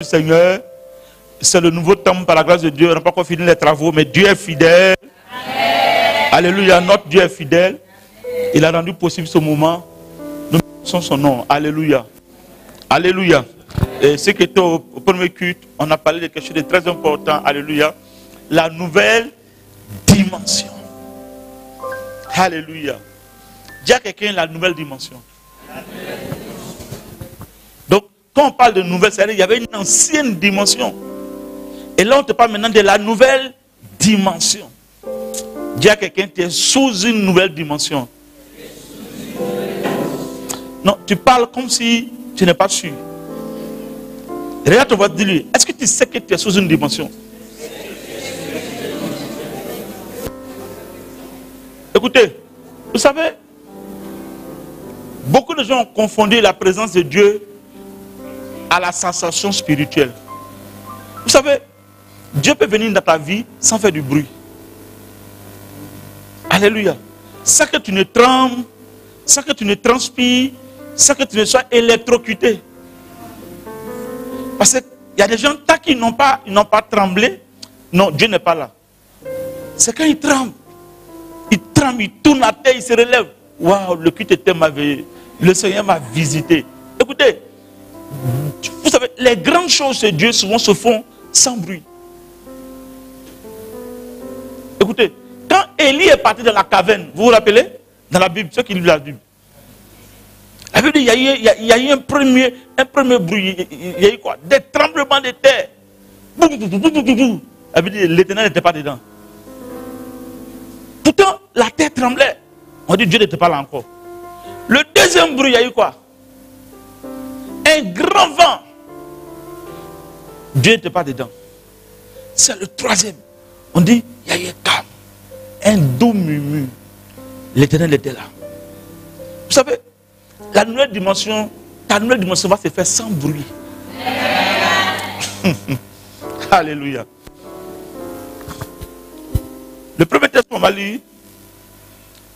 Seigneur, c'est le nouveau temps par la grâce de Dieu. On n'a pas encore fini les travaux, mais Dieu est fidèle. Amen. Alléluia, notre Dieu est fidèle. Il a rendu possible ce moment. Nous bénissons son nom. Alléluia. Alléluia. Et ce qui était au premier culte, on a parlé de quelque chose de très important. Alléluia. La nouvelle dimension. Alléluia. Dis à quelqu'un la nouvelle dimension. Donc, quand on parle de nouvelle, c'est-à-dire qu'il y avait une ancienne dimension. Et là, on te parle maintenant de la nouvelle dimension. Dis à quelqu'un, tu es sous une nouvelle dimension. Non, tu parles comme si tu n'es pas sûr. Regarde ton voix, dis-lui, est-ce que tu sais que tu es sous une dimension? Écoutez, vous savez, beaucoup de gens ont confondu la présence de Dieu à la sensation spirituelle. Vous savez, Dieu peut venir dans ta vie sans faire du bruit. Alléluia. Sans que tu ne trembles, sans que tu ne transpires, sans que tu ne sois électrocuté. Parce qu'il y a des gens, tant qu'ils n'ont pas tremblé, non, Dieu n'est pas là. C'est quand ils tremblent. Ils tremblent, ils tournent la tête, ils se relèvent. Waouh, le culte était merveilleux. Le Seigneur m'a visité. Écoutez, vous savez, les grandes choses de Dieu souvent se font sans bruit. Écoutez, quand Élie est parti dans la caverne, vous vous rappelez? Dans la Bible, ceux qui lisent la Bible. La Bible dit, il y a eu un premier bruit. Il y a eu quoi? Des tremblements de terre. La Bible dit, l'Éternel n'était pas dedans. Pourtant, la terre tremblait. On dit, Dieu n'était pas là encore. Le deuxième bruit, il y a eu quoi? Un grand vent. Dieu n'était pas dedans. C'est le troisième. On dit, il y a eu un calme. Un doux murmure. L'Éternel était là. Vous savez, la nouvelle dimension, ta nouvelle dimension va se faire sans bruit. Alléluia. Le premier texte qu'on va lire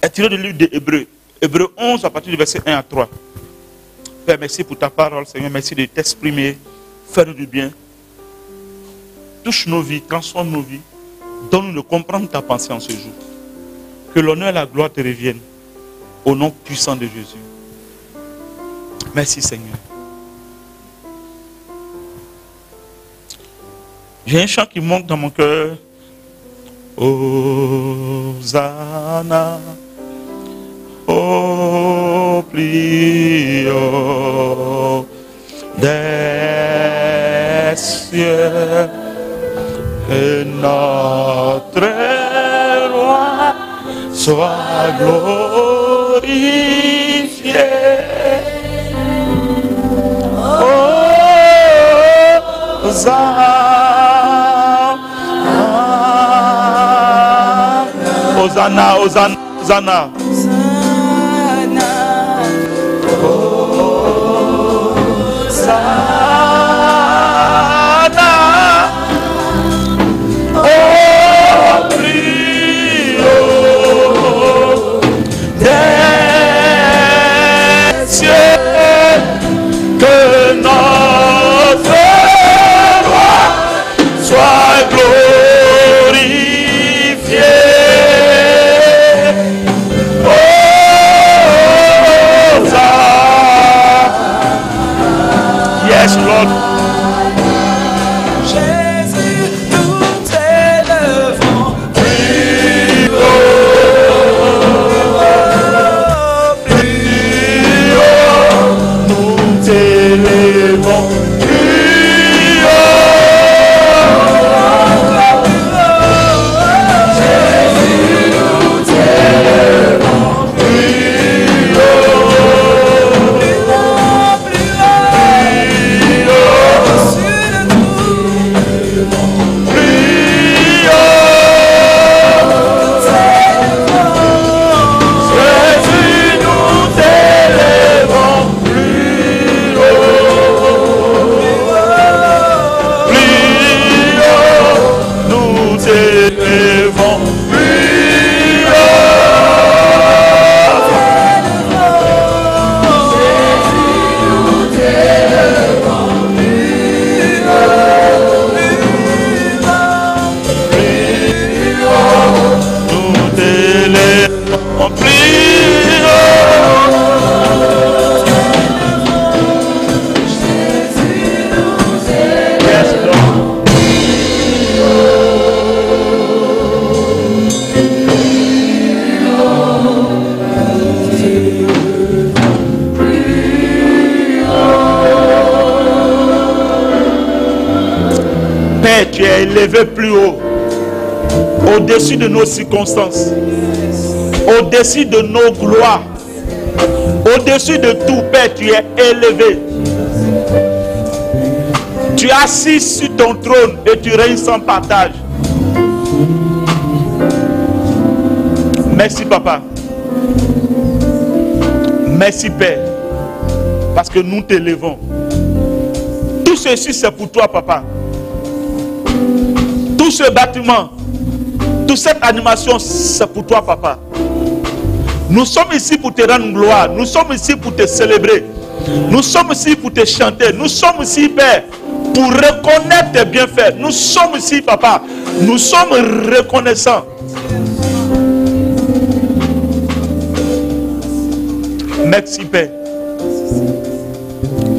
est tiré du livre d'Hébreux. Hébreux 11 à partir du verset 1 à 3. Père, merci pour ta parole, Seigneur. Merci de t'exprimer. Fais-nous du bien. Touche nos vies, transforme nos vies. Donne-nous de comprendre ta pensée en ce jour. Que l'honneur et la gloire te reviennent. Au nom puissant de Jésus. Merci, Seigneur. J'ai un chant qui monte dans mon cœur. Hosanna. Au pliant des cieux, que notre roi soit glorifié. Hosanna, Hosanna, Hosanna. Oh Père, tu es élevé plus haut, au-dessus de nos circonstances, au-dessus de nos gloires, au-dessus de tout. Père, tu es élevé. Tu es assis sur ton trône et tu règnes sans partage. Merci papa. Merci Père. Parce que nous t'élevons. Tout ceci c'est pour toi papa. Tout ce bâtiment, toute cette animation c'est pour toi papa. Nous sommes ici pour te rendre gloire. Nous sommes ici pour te célébrer. Nous sommes ici pour te chanter. Nous sommes ici Père pour reconnaître tes bienfaits. Nous sommes ici papa. Nous sommes reconnaissants. Merci Père.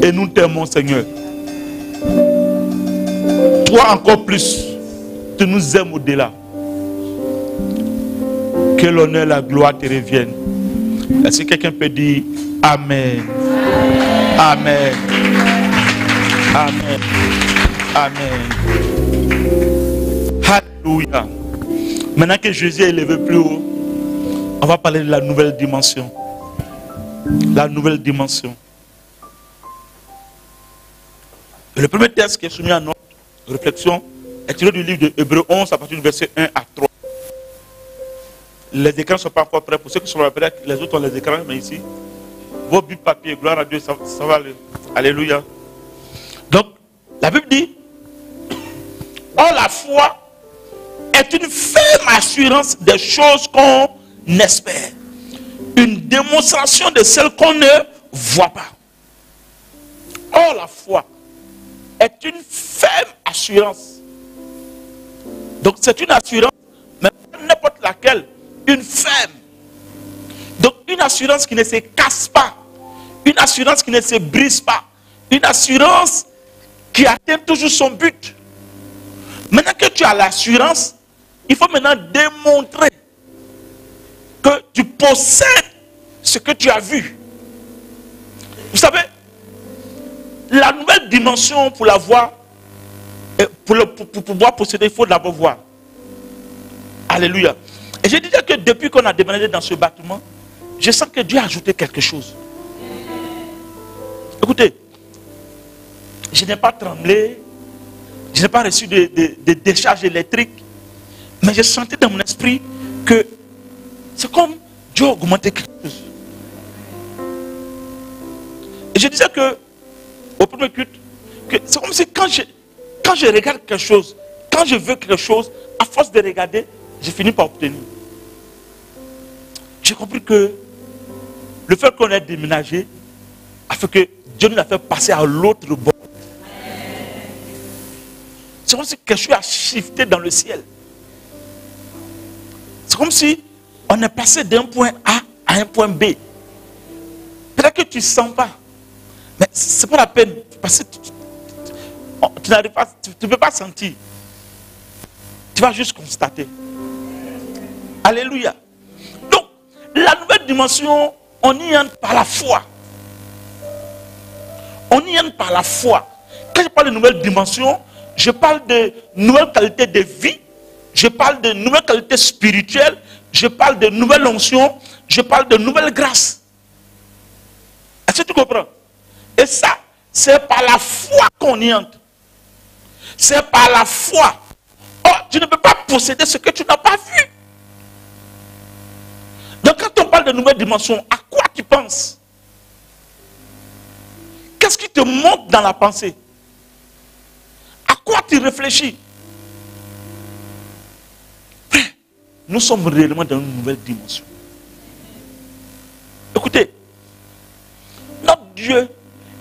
Et nous t'aimons Seigneur. Toi encore plus, tu nous aimes au-delà. Que l'honneur et la gloire te reviennent. Est-ce que quelqu'un peut dire Amen? Amen. Amen. Amen. Alléluia. Maintenant que Jésus est élevé plus haut, on va parler de la nouvelle dimension. La nouvelle dimension. Le premier texte qui est soumis à notre réflexion est tiré du livre de Hébreux 11 à partir du verset 1 à 3. Les écrans ne sont pas encore prêts. Pour ceux qui sont prêts, les autres ont les écrans, mais ici, vos buts papier, gloire à Dieu, ça va aller. Alléluia. Donc, la Bible dit, or la foi est une ferme assurance des choses qu'on espère. Une démonstration de celles qu'on ne voit pas. Or la foi est une ferme assurance. Donc c'est une assurance, mais pas n'importe laquelle. Une ferme. Donc une assurance qui ne se casse pas. Une assurance qui ne se brise pas. Une assurance qui atteint toujours son but. Maintenant que tu as l'assurance, il faut maintenant démontrer que tu possèdes ce que tu as vu. Vous savez, la nouvelle dimension pour la voir, pour pouvoir posséder, il faut d'abord voir. Alléluia. Et je disais que depuis qu'on a déménagé dans ce bâtiment, je sens que Dieu a ajouté quelque chose. Écoutez, je n'ai pas tremblé, je n'ai pas reçu de décharge électrique, mais je sentais dans mon esprit que c'est comme Dieu a augmenté quelque chose. Et je disais que, au premier culte, que c'est comme si quand je regarde quelque chose, quand je veux quelque chose, à force de regarder, j'ai fini par obtenir. J'ai compris que le fait qu'on ait déménagé a fait que Dieu nous a fait passer à l'autre bord. C'est comme si quelque chose a shifté dans le ciel. C'est comme si on est passé d'un point A à un point B. Peut-être que tu ne sens pas. Mais ce n'est pas la peine. Parce que tu n'arrives pas, tu ne peux pas sentir. Tu vas juste constater. Alléluia. Donc, la nouvelle dimension, on y entre par la foi. On y entre par la foi. Quand je parle de nouvelle dimension, je parle de nouvelles qualités de vie. Je parle de nouvelles qualités spirituelles. Je parle de nouvelles onctions. Je parle de nouvelles grâces. Est-ce que tu comprends? Et ça, c'est par la foi qu'on y entre. C'est par la foi. Oh, tu ne peux pas posséder ce que tu n'as pas vu. Donc quand on parle de nouvelle dimension, à quoi tu penses? Qu'est-ce qui te monte dans la pensée? À quoi tu réfléchis? Nous sommes réellement dans une nouvelle dimension. Écoutez, notre Dieu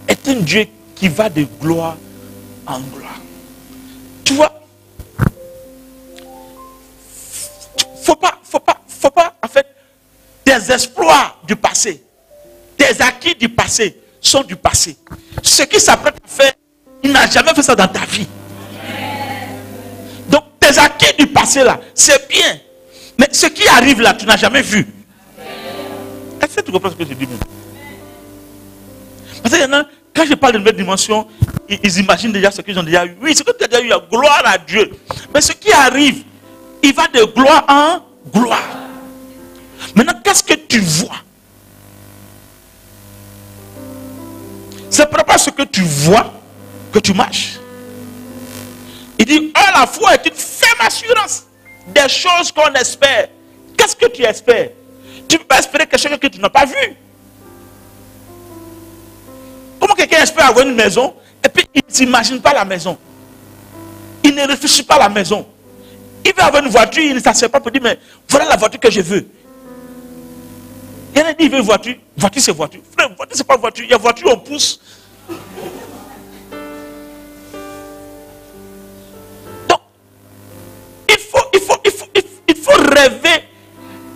est un Dieu qui va de gloire en gloire. Tu vois, faut pas, en fait, tes exploits du passé, tes acquis du passé sont du passé. Ce qui s'apprête à faire, il n'a jamais fait ça dans ta vie. Donc, tes acquis du passé là, c'est bien. Mais ce qui arrive là, tu n'as jamais vu. Est-ce que tu comprends ce que je dis même? Parce qu'il y en a, Quand je parle de nouvelle dimension, ils imaginent déjà ce qu'ils ont déjà eu. Oui, ce que tu as déjà eu, gloire à Dieu. Mais ce qui arrive, il va de gloire en gloire. Maintenant, qu'est-ce que tu vois? C'est pas ce que tu vois que tu marches. Il dit, oh, la foi est une ferme assurance des choses qu'on espère. Qu'est-ce que tu espères? Tu ne peux pas espérer quelque chose que tu n'as pas vu. Comment quelqu'un espère avoir une maison et puis il ne s'imagine pas la maison? Il ne réfléchit pas à la maison. Il veut avoir une voiture, il ne s'assied pas pour dire, mais voilà la voiture que je veux. Il y en a dit, il veut une voiture. Voiture, c'est voiture. Frère, voiture, c'est pas voiture. Il y a voiture, on pousse. Donc, il faut rêver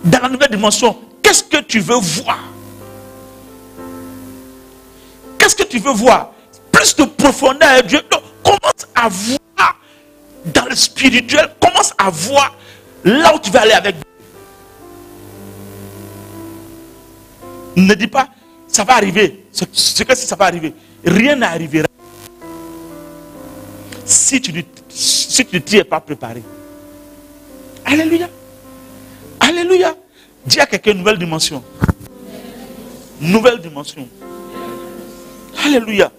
dans la nouvelle dimension. Qu'est-ce que tu veux voir? Qu'est-ce que tu veux voir? Plus de profondeur à Dieu. Donc, commence à voir dans le spirituel. Commence à voir là où tu vas aller avec Dieu. Ne dis pas, ça va arriver. Ce que ça va arriver. Rien n'arrivera. Si tu ne t'y es pas préparé. Alléluia. Alléluia. Dis à quelqu'un une nouvelle dimension. Nouvelle dimension. Alléluia.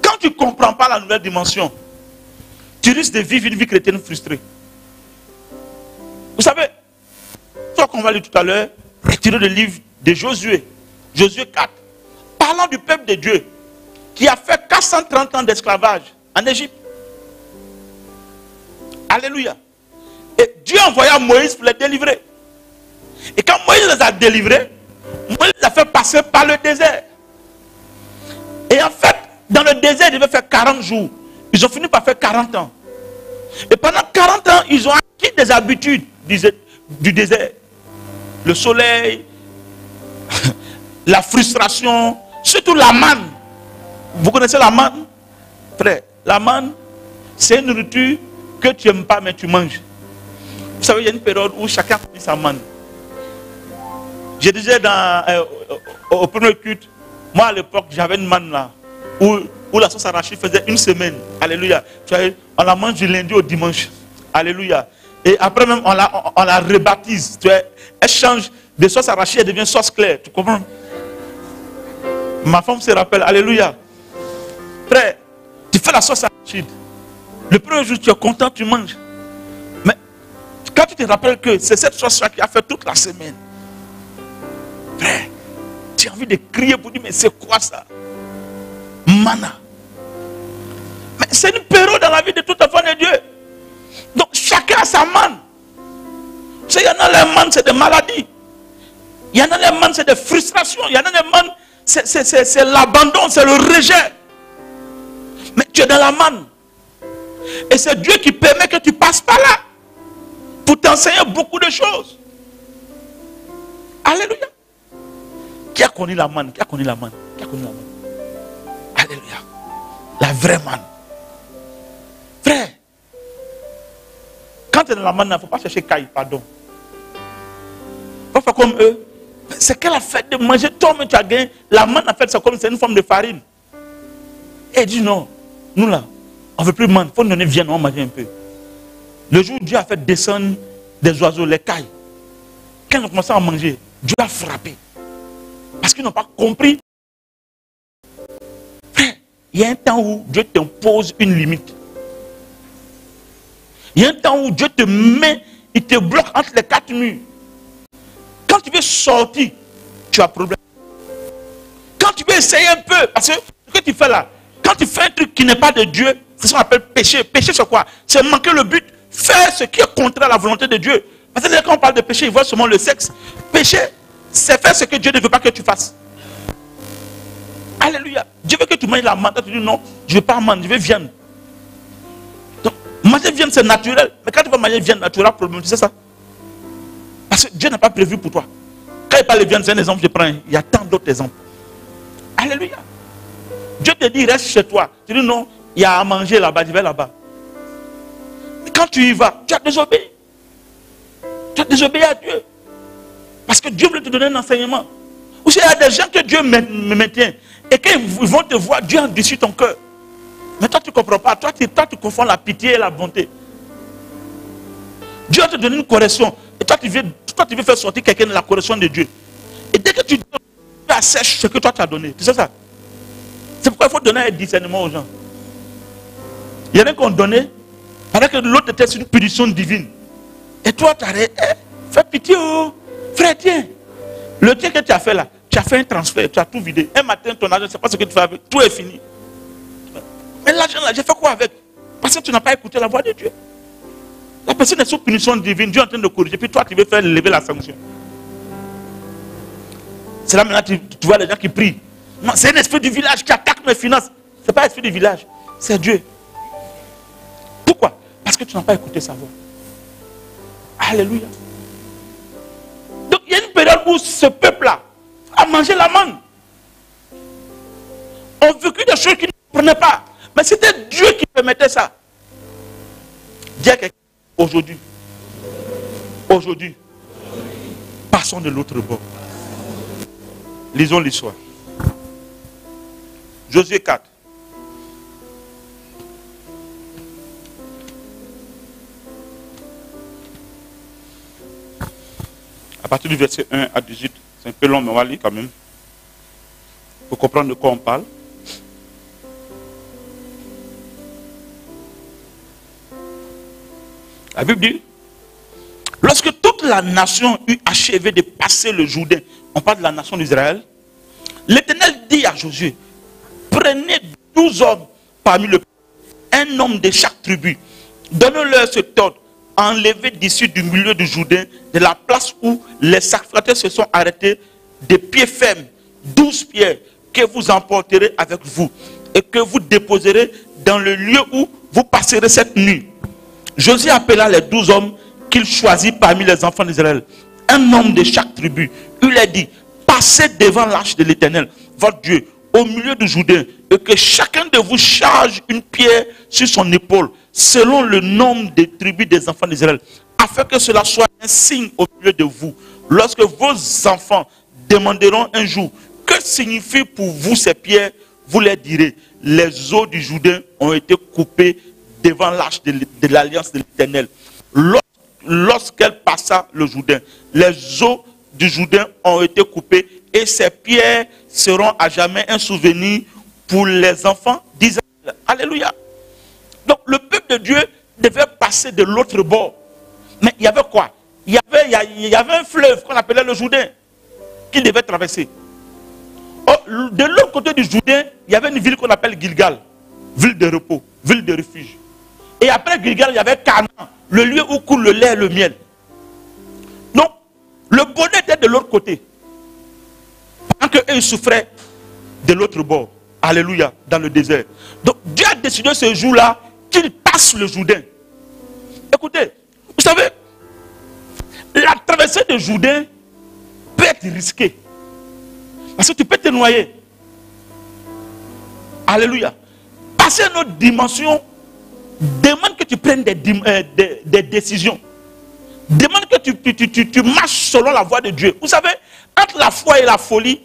Quand tu ne comprends pas la nouvelle dimension, tu risques de vivre une vie chrétienne frustrée. Vous savez, ce qu'on va lire tout à l'heure, est tiré du livre de Josué. Josué 4. Parlant du peuple de Dieu qui a fait 430 ans d'esclavage en Égypte. Alléluia. Et Dieu envoya Moïse pour les délivrer. Et quand Moïse les a délivrés, Moïse les a fait passer par le désert. Et en fait, dans le désert, ils devaient faire 40 jours. Ils ont fini par faire 40 ans. Et pendant 40 ans, ils ont acquis des habitudes du désert. Le soleil, la frustration, surtout la manne. Vous connaissez la manne? Frère, la manne, c'est une nourriture que tu n'aimes pas, mais tu manges. Vous savez, il y a une période où chacun connaît sa manne. Je disais au premier culte, moi à l'époque, j'avais une manne là, où la sauce arachide faisait une semaine. Alléluia. On la mange du lundi au dimanche. Alléluia. Et après même, on la rebaptise. Elle change de sauce arachide, elle devient sauce claire. Tu comprends? Ma femme se rappelle. Alléluia. Frère, tu fais la sauce arachide. Le premier jour, tu es content, tu manges. Mais quand tu te rappelles que c'est cette sauce-là qui a fait toute la semaine, frère, tu as envie de crier pour dire, mais c'est quoi ça? Mana. Mais c'est une période dans la vie de tout enfant de Dieu. Donc chacun a sa manne. Vous savez, il y en a les mannes, c'est des maladies. Il y en a les mannes, c'est des frustrations. Il y en a les mannes, c'est l'abandon, c'est le rejet. Mais tu es dans la manne. Et c'est Dieu qui permet que tu passes par là. Pour t'enseigner beaucoup de choses. Alléluia. Qui a connu la manne? Qui a connu la manne? Qui a connu la manne? Alléluia. La vraie manne. Frère, quand tu es dans la manne, il ne faut pas chercher caille, pardon. Pas faire comme eux. C'est qu'elle a fait de manger, toi-même tu as gagné. La manne, en fait, c'est une forme de farine. Et elle dit non, nous là, on ne veut plus manne. Il faut nous donner viande, on va manger un peu. Le jour où Dieu a fait descendre des oiseaux, les cailles, quand ils ont commencé à manger, Dieu a frappé. Parce qu'ils n'ont pas compris. Frère, il y a un temps où Dieu t'impose une limite. Il y a un temps où Dieu te met, il te bloque entre les quatre murs. Quand tu veux sortir, tu as problème. Quand tu veux essayer un peu, parce que ce que tu fais là, quand tu fais un truc qui n'est pas de Dieu, c'est ce qu'on appelle péché. Péché, c'est quoi? C'est manquer le but, faire ce qui est contraire à la volonté de Dieu. Parce que quand on parle de péché, ils voient seulement le sexe. Péché, c'est faire ce que Dieu ne veut pas que tu fasses. Alléluia. Dieu veut que tu manges la manne. Tu dis non, je ne veux pas manger, je veux viande. Donc, manger viande, c'est naturel. Mais quand tu vas manger viande, tu auras problème. Tu sais ça? Parce que Dieu n'a pas prévu pour toi. Quand il parle de viande, c'est un exemple que je prends. Il y a tant d'autres exemples. Alléluia. Dieu te dit, reste chez toi. Tu dis non, il y a à manger là-bas, je vais là-bas. Mais quand tu y vas, tu as désobéi. Tu as désobéi à Dieu. Parce que Dieu voulait te donner un enseignement. Ou il y a des gens que Dieu me maintient. Et quand ils vont te voir, Dieu endurcit ton cœur. Mais toi, tu ne comprends pas. Toi, tu confonds la pitié et la bonté. Dieu te donne une correction. Et toi, tu veux faire sortir quelqu'un de la correction de Dieu. Et dès que tu assèches ce que toi tu as donné. Tu sais ça? C'est pourquoi il faut donner un discernement aux gens. Il y en a qui ont donné, pendant que l'autre était sur une punition divine. Et toi, tu as fais pitié, oh. Frère, tiens. Le tien que tu as fait là, tu as fait un transfert, tu as tout vidé. Un matin, ton argent, je ne sais pas ce que tu fais avec. Tout est fini. Mais l'argent là, j'ai fait quoi avec? Parce que tu n'as pas écouté la voix de Dieu. La personne est sous punition divine, Dieu est en train de corriger, puis toi, tu veux faire lever la sanction. C'est là maintenant tu vois les gens qui prient. C'est un esprit du village qui attaque mes finances. Ce n'est pas l'esprit du village, c'est Dieu. Pourquoi? Parce que tu n'as pas écouté sa voix. Alléluia. Donc il y a une période où ce peuple-là a mangé la manne. On vécu des choses qu'ils ne comprenaient pas. Mais c'était Dieu qui permettait ça. Dis à quelqu'un, aujourd'hui, passons de l'autre bord. Lisons l'histoire. Josué 4. À partir du verset 1 à 18, c'est un peu long, mais on va lire quand même. Pour comprendre de quoi on parle. La Bible dit, lorsque toute la nation eut achevé de passer le Jourdain, on parle de la nation d'Israël, l'Éternel dit à Josué, prenez 12 hommes parmi le peuple, un homme de chaque tribu, donnez-leur ce ordre, enlevez d'ici du milieu du Jourdain, de la place où les sacrificateurs se sont arrêtés, des pieds fermes, 12 pierres que vous emporterez avec vous et que vous déposerez dans le lieu où vous passerez cette nuit. Josué appela les 12 hommes qu'il choisit parmi les enfants d'Israël, un homme de chaque tribu. Il leur dit, passez devant l'arche de l'Éternel, votre Dieu, au milieu du Jourdain, et que chacun de vous charge une pierre sur son épaule, selon le nombre des tribus des enfants d'Israël, afin que cela soit un signe au milieu de vous. Lorsque vos enfants demanderont un jour, que signifient pour vous ces pierres, vous leur direz, les eaux du Jourdain ont été coupées devant l'arche de l'alliance de l'Éternel. Lorsqu'elle passa le Jourdain, les eaux du Jourdain ont été coupées et ces pierres seront à jamais un souvenir pour les enfants d'Israël. Alléluia. Donc le peuple de Dieu devait passer de l'autre bord. Mais il y avait quoi? Il y avait un fleuve qu'on appelait le Jourdain qu'il devait traverser. De l'autre côté du Jourdain, il y avait une ville qu'on appelle Gilgal, ville de repos, ville de refuge. Et après Gilgal, il y avait Canaan, le lieu où coule le lait et le miel. Donc, le bonheur était de l'autre côté. Pendant qu'eux souffraient de l'autre bord. Alléluia, dans le désert. Donc, Dieu a décidé ce jour-là qu'il passe le Jourdain. Écoutez, vous savez, la traversée du Jourdain peut être risquée. Parce que tu peux te noyer. Alléluia. Passer à une autre dimension demande que tu prennes des décisions. Demande que tu marches selon la voie de Dieu. Vous savez, entre la foi et la folie,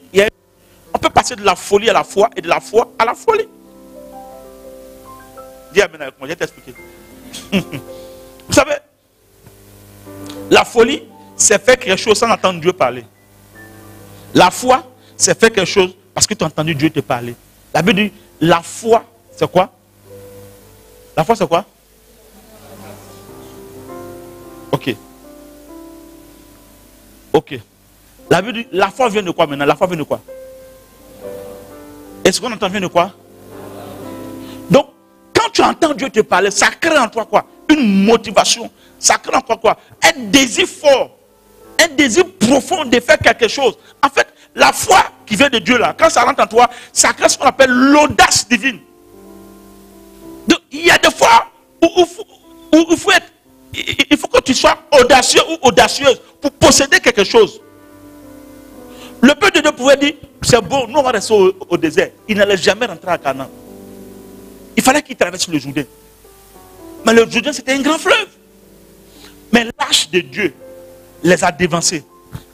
on peut passer de la folie à la foi et de la foi à la folie. Dis amen avec moi, je vais t'expliquer. Vous savez, la folie, c'est faire quelque chose sans entendre Dieu parler. La foi, c'est faire quelque chose parce que tu as entendu Dieu te parler. La Bible dit, la foi, c'est quoi? La foi, c'est quoi? Ok. Ok. La Bible dit, la foi vient de quoi maintenant? La foi vient de quoi? Et ce qu'on entend vient de quoi? Donc, quand tu entends Dieu te parler, ça crée en toi quoi? Une motivation. Ça crée en toi quoi? Un désir fort. Un désir profond de faire quelque chose. En fait, la foi qui vient de Dieu là, quand ça rentre en toi, ça crée ce qu'on appelle l'audace divine. Donc, il y a des fois où il faut que tu sois audacieux ou audacieuse pour posséder quelque chose. Le peuple de Dieu pouvait dire, c'est bon, nous on va rester au désert. Il n'allait jamais rentrer à Canaan. Il fallait qu'il traverse le Jourdain. Mais le Jourdain c'était un grand fleuve. Mais l'arche de Dieu les a dévancés.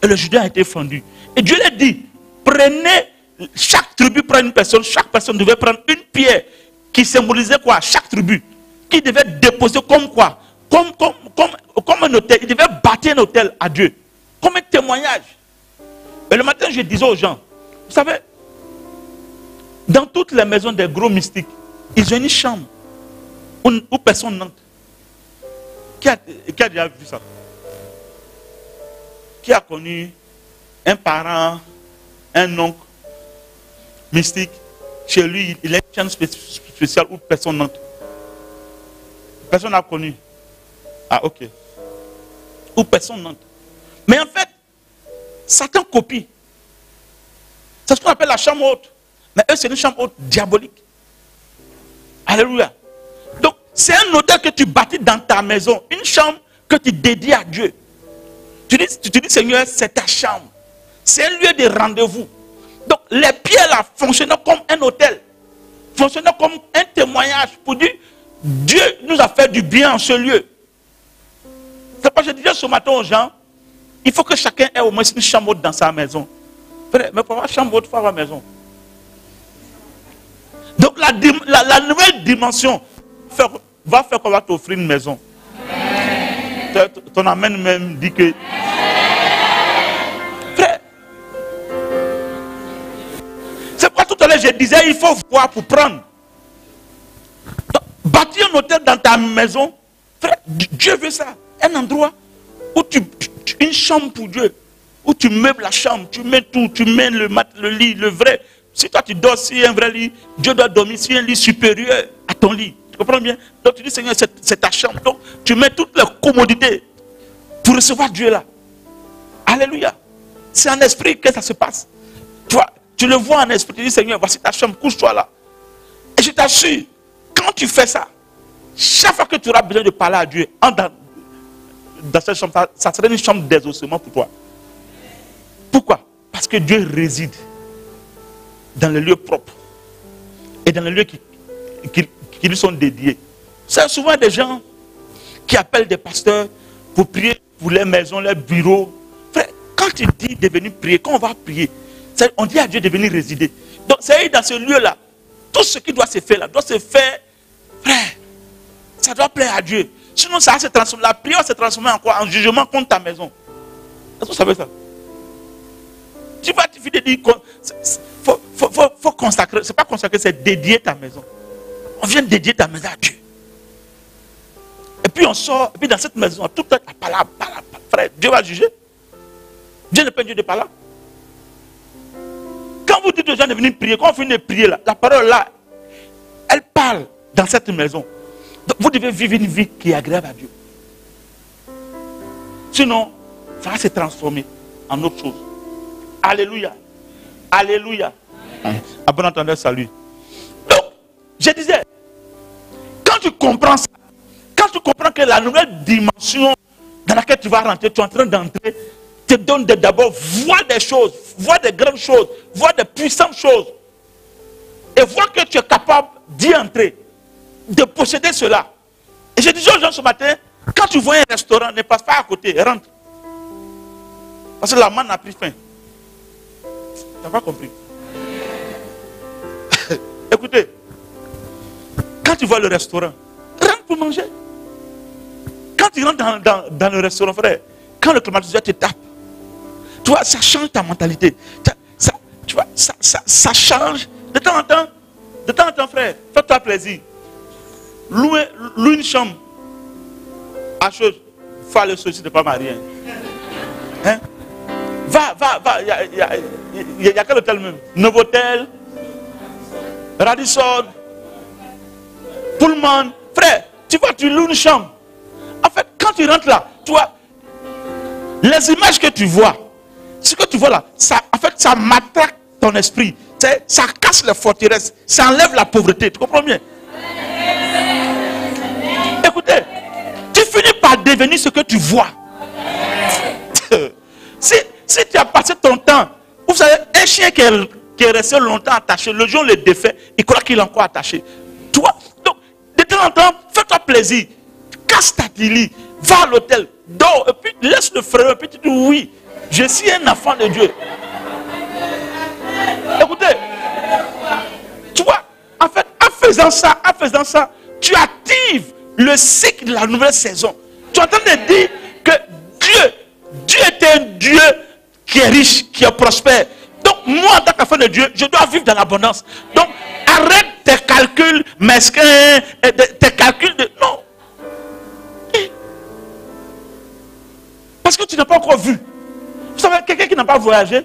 Et le Jourdain a été fendu. Et Dieu leur dit, prenait, chaque tribu prenait une personne, chaque personne devait prendre une pierre qui symbolisait quoi? Chaque tribu, qui devait déposer comme quoi? Comme un autel. Il devait bâtir un autel à Dieu, comme un témoignage. Et le matin, je disais aux gens, vous savez, dans toutes les maisons des gros mystiques, ils ont une chambre où personne n'entre. Qui a déjà vu ça? Qui a connu un parent, un oncle mystique, chez lui, il a une chambre spéciale où personne n'entre. Personne n'a connu. Ah, ok. Où personne n'entre. Mais en fait, Satan copie. C'est ce qu'on appelle la chambre haute. Mais eux, c'est une chambre haute diabolique. Alléluia. Donc, c'est un hôtel que tu bâtis dans ta maison. Une chambre que tu dédies à Dieu. Tu dis, Seigneur, c'est ta chambre. C'est un lieu de rendez-vous. Donc, les pierres là fonctionnaient comme un hôtel. Fonctionnaient comme un témoignage pour dire, Dieu nous a fait du bien en ce lieu. C'est pourquoi je disais ce matin aux gens, il faut que chacun ait au moins une chambre haute dans sa maison. Frère, mais pour avoir chambre haute, il faut avoir maison. Donc la nouvelle dimension va faire qu'on va t'offrir une maison. Ton amen même dit que... Frère, c'est pourquoi tout à l'heure je disais, il faut voir pour prendre. Donc, bâtir un hôtel dans ta maison, frère, Dieu veut ça. Un endroit où une chambre pour Dieu, où tu meubles la chambre, tu mets tout, tu mets le lit, le vrai. Si toi tu dors sur un vrai lit, Dieu doit dormir sur un lit supérieur à ton lit. Tu comprends bien? Donc tu dis, Seigneur, c'est ta chambre. Donc tu mets toutes les commodités pour recevoir Dieu là. Alléluia. C'est en esprit que ça se passe. Tu le vois en esprit, tu dis, Seigneur, voici ta chambre, couche-toi là. Et je t'assure, quand tu fais ça, chaque fois que tu auras besoin de parler à Dieu, dans cette chambre, ça serait une chambre d'exaucement pour toi. Pourquoi? Parce que Dieu réside dans les lieux propres et dans les lieux qui lui sont dédiés. C'est souvent des gens qui appellent des pasteurs pour prier pour les maisons, les bureaux. Frère, quand tu dis de venir prier, quand on va prier, on dit à Dieu de venir résider. Donc c'est dans ce lieu-là, tout ce qui doit se faire là, doit se faire, frère, ça doit plaire à Dieu. Sinon ça va se transformer, la prière va se transformer en quoi? En jugement contre ta maison. Est-ce que vous savez ça? Tu vas te dire, il faut consacrer, c'est pas consacrer, c'est dédier ta maison. On vient dédier ta maison à Dieu. Et puis on sort, et puis dans cette maison, toute la parole, frère, Dieu va juger. Dieu n'est pas un Dieu de parole. Quand vous dites aux gens de venir prier, quand on finit de prier là, la parole là, elle parle dans cette maison. Donc vous devez vivre une vie qui est agréable à Dieu. Sinon, ça va se transformer en autre chose. Alléluia. Alléluia. À bon entendeur, salut. Donc, je disais, quand tu comprends ça, quand tu comprends que la nouvelle dimension dans laquelle tu vas rentrer, tu es en train d'entrer, te donne d'abord voir des choses, voir des grandes choses, voir des puissantes choses. Et voir que tu es capable d'y entrer, de posséder cela. Et je disais aux gens ce matin, quand tu vois un restaurant, ne passe pas à côté, rentre. Parce que la manne a pris faim. Tu n'as pas compris. Écoutez, quand tu vois le restaurant, rentre pour manger. Quand tu rentres dans le restaurant, frère, quand le climatiseur te tape, tu vois, ça change ta mentalité. Tu vois, ça change. De temps en temps, frère, fais-toi plaisir. Loue une chambre à chose. Faire le souci de pas marier. Hein? Va. Il y a quel hôtel même? Novotel, Radisson, Pullman. Frère, tu vois, tu loues une chambre. En fait, quand tu rentres là, tu vois, les images que tu vois, ce que tu vois là, ça, en fait, ça matraque ton esprit. Ça casse les forteresses. Ça enlève la pauvreté. Tu comprends bien? Écoutez, tu finis par devenir ce que tu vois. Si tu as passé ton temps, vous savez, un chien qui est resté longtemps attaché, le jour où le défait, il croit qu'il est encore attaché. Tu vois? Donc, de temps en temps, fais-toi plaisir. Casse ta lit, va à l'hôtel, dors, et puis laisse le frère, et puis tu dis oui, je suis un enfant de Dieu. Écoutez, tu vois, en fait, en faisant ça, tu actives le cycle de la nouvelle saison. Tu es en train de dire que Dieu est un Dieu qui est riche, qui est prospère. Donc, moi, en tant qu'enfant de Dieu, je dois vivre dans l'abondance. Donc, arrête tes calculs mesquins, tes calculs de... Non. Parce que tu n'as pas encore vu. Vous savez, quelqu'un qui n'a pas voyagé,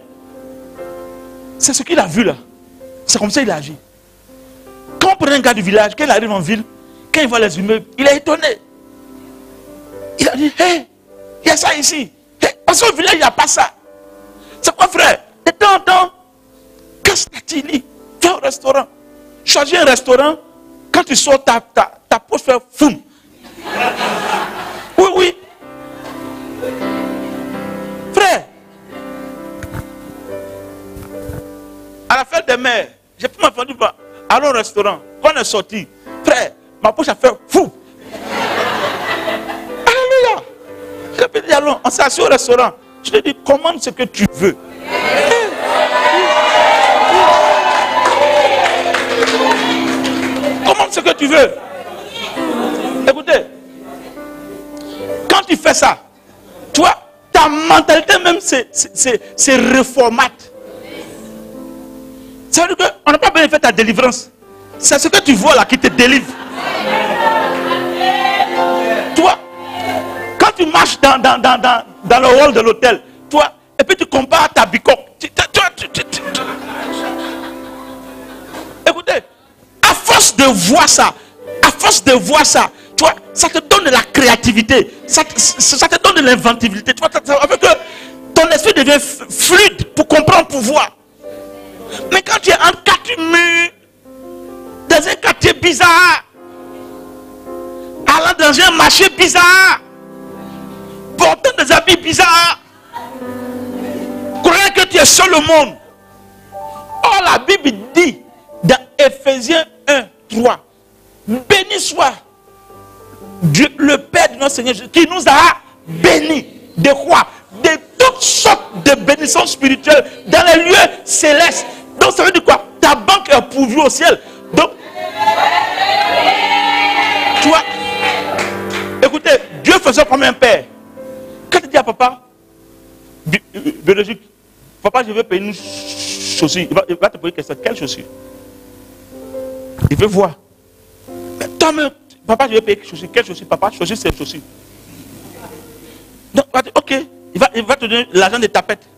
c'est ce qu'il a vu là. C'est comme ça qu'il a agi. Quand on prend un gars du village, quand il arrive en ville, quand il voit les immeubles, il est étonné. Il a dit, hé, il y a ça ici. Hey, parce qu'au village, il n'y a pas ça. C'est quoi, frère? De temps en temps, casse la télé, va au restaurant. Choisis un restaurant, quand tu sors, ta poche fait foum. Oui, oui. Frère, à la fête des mères, j'ai pu m'entendu pas. Allons au restaurant. Quand on est sorti, frère, ma poche a fait fou. Alléluia. Je dit, allons, on s'est assis au restaurant. Je lui ai dit, commande ce que tu veux. Commande ce que tu veux. Écoutez, quand tu fais ça, toi, ta mentalité même c'est reformate. Ça veut dire qu'on n'a pas besoin de faire ta délivrance. C'est ce que tu vois là qui te délivre. Toi, quand tu marches dans le hall de l'hôtel, toi, et puis tu compares ta bicoque. Écoutez, à force de voir ça, tu vois, ça te donne de la créativité, ça te donne de l'inventivité. Tu vois, ça fait que ton esprit devient fluide pour comprendre, pour voir. Mais quand tu es en quatre murs, dans un quartier bizarre, allant dans un marché bizarre, portant des habits bizarres, croyant que tu es seul au monde. Or, la Bible dit dans Ephésiens 1, 3, béni soit Dieu, le Père de notre Seigneur Jésus, qui nous a bénis. De quoi? De toutes sortes de bénédictions spirituelles dans les lieux célestes. Donc ça veut dire quoi? Ta banque est pourvue au ciel. Donc, tu vois, écoutez, Dieu faisait comme un père. Quand tu dis à papa, biologique, papa, je veux payer une chaussure, il va te poser question, quelle chaussure? Il veut voir. Mais toi, papa, je vais payer quelle chaussure? Papa, chaussure, c'est chaussure. Donc, ok, il va te donner l'argent de tapette.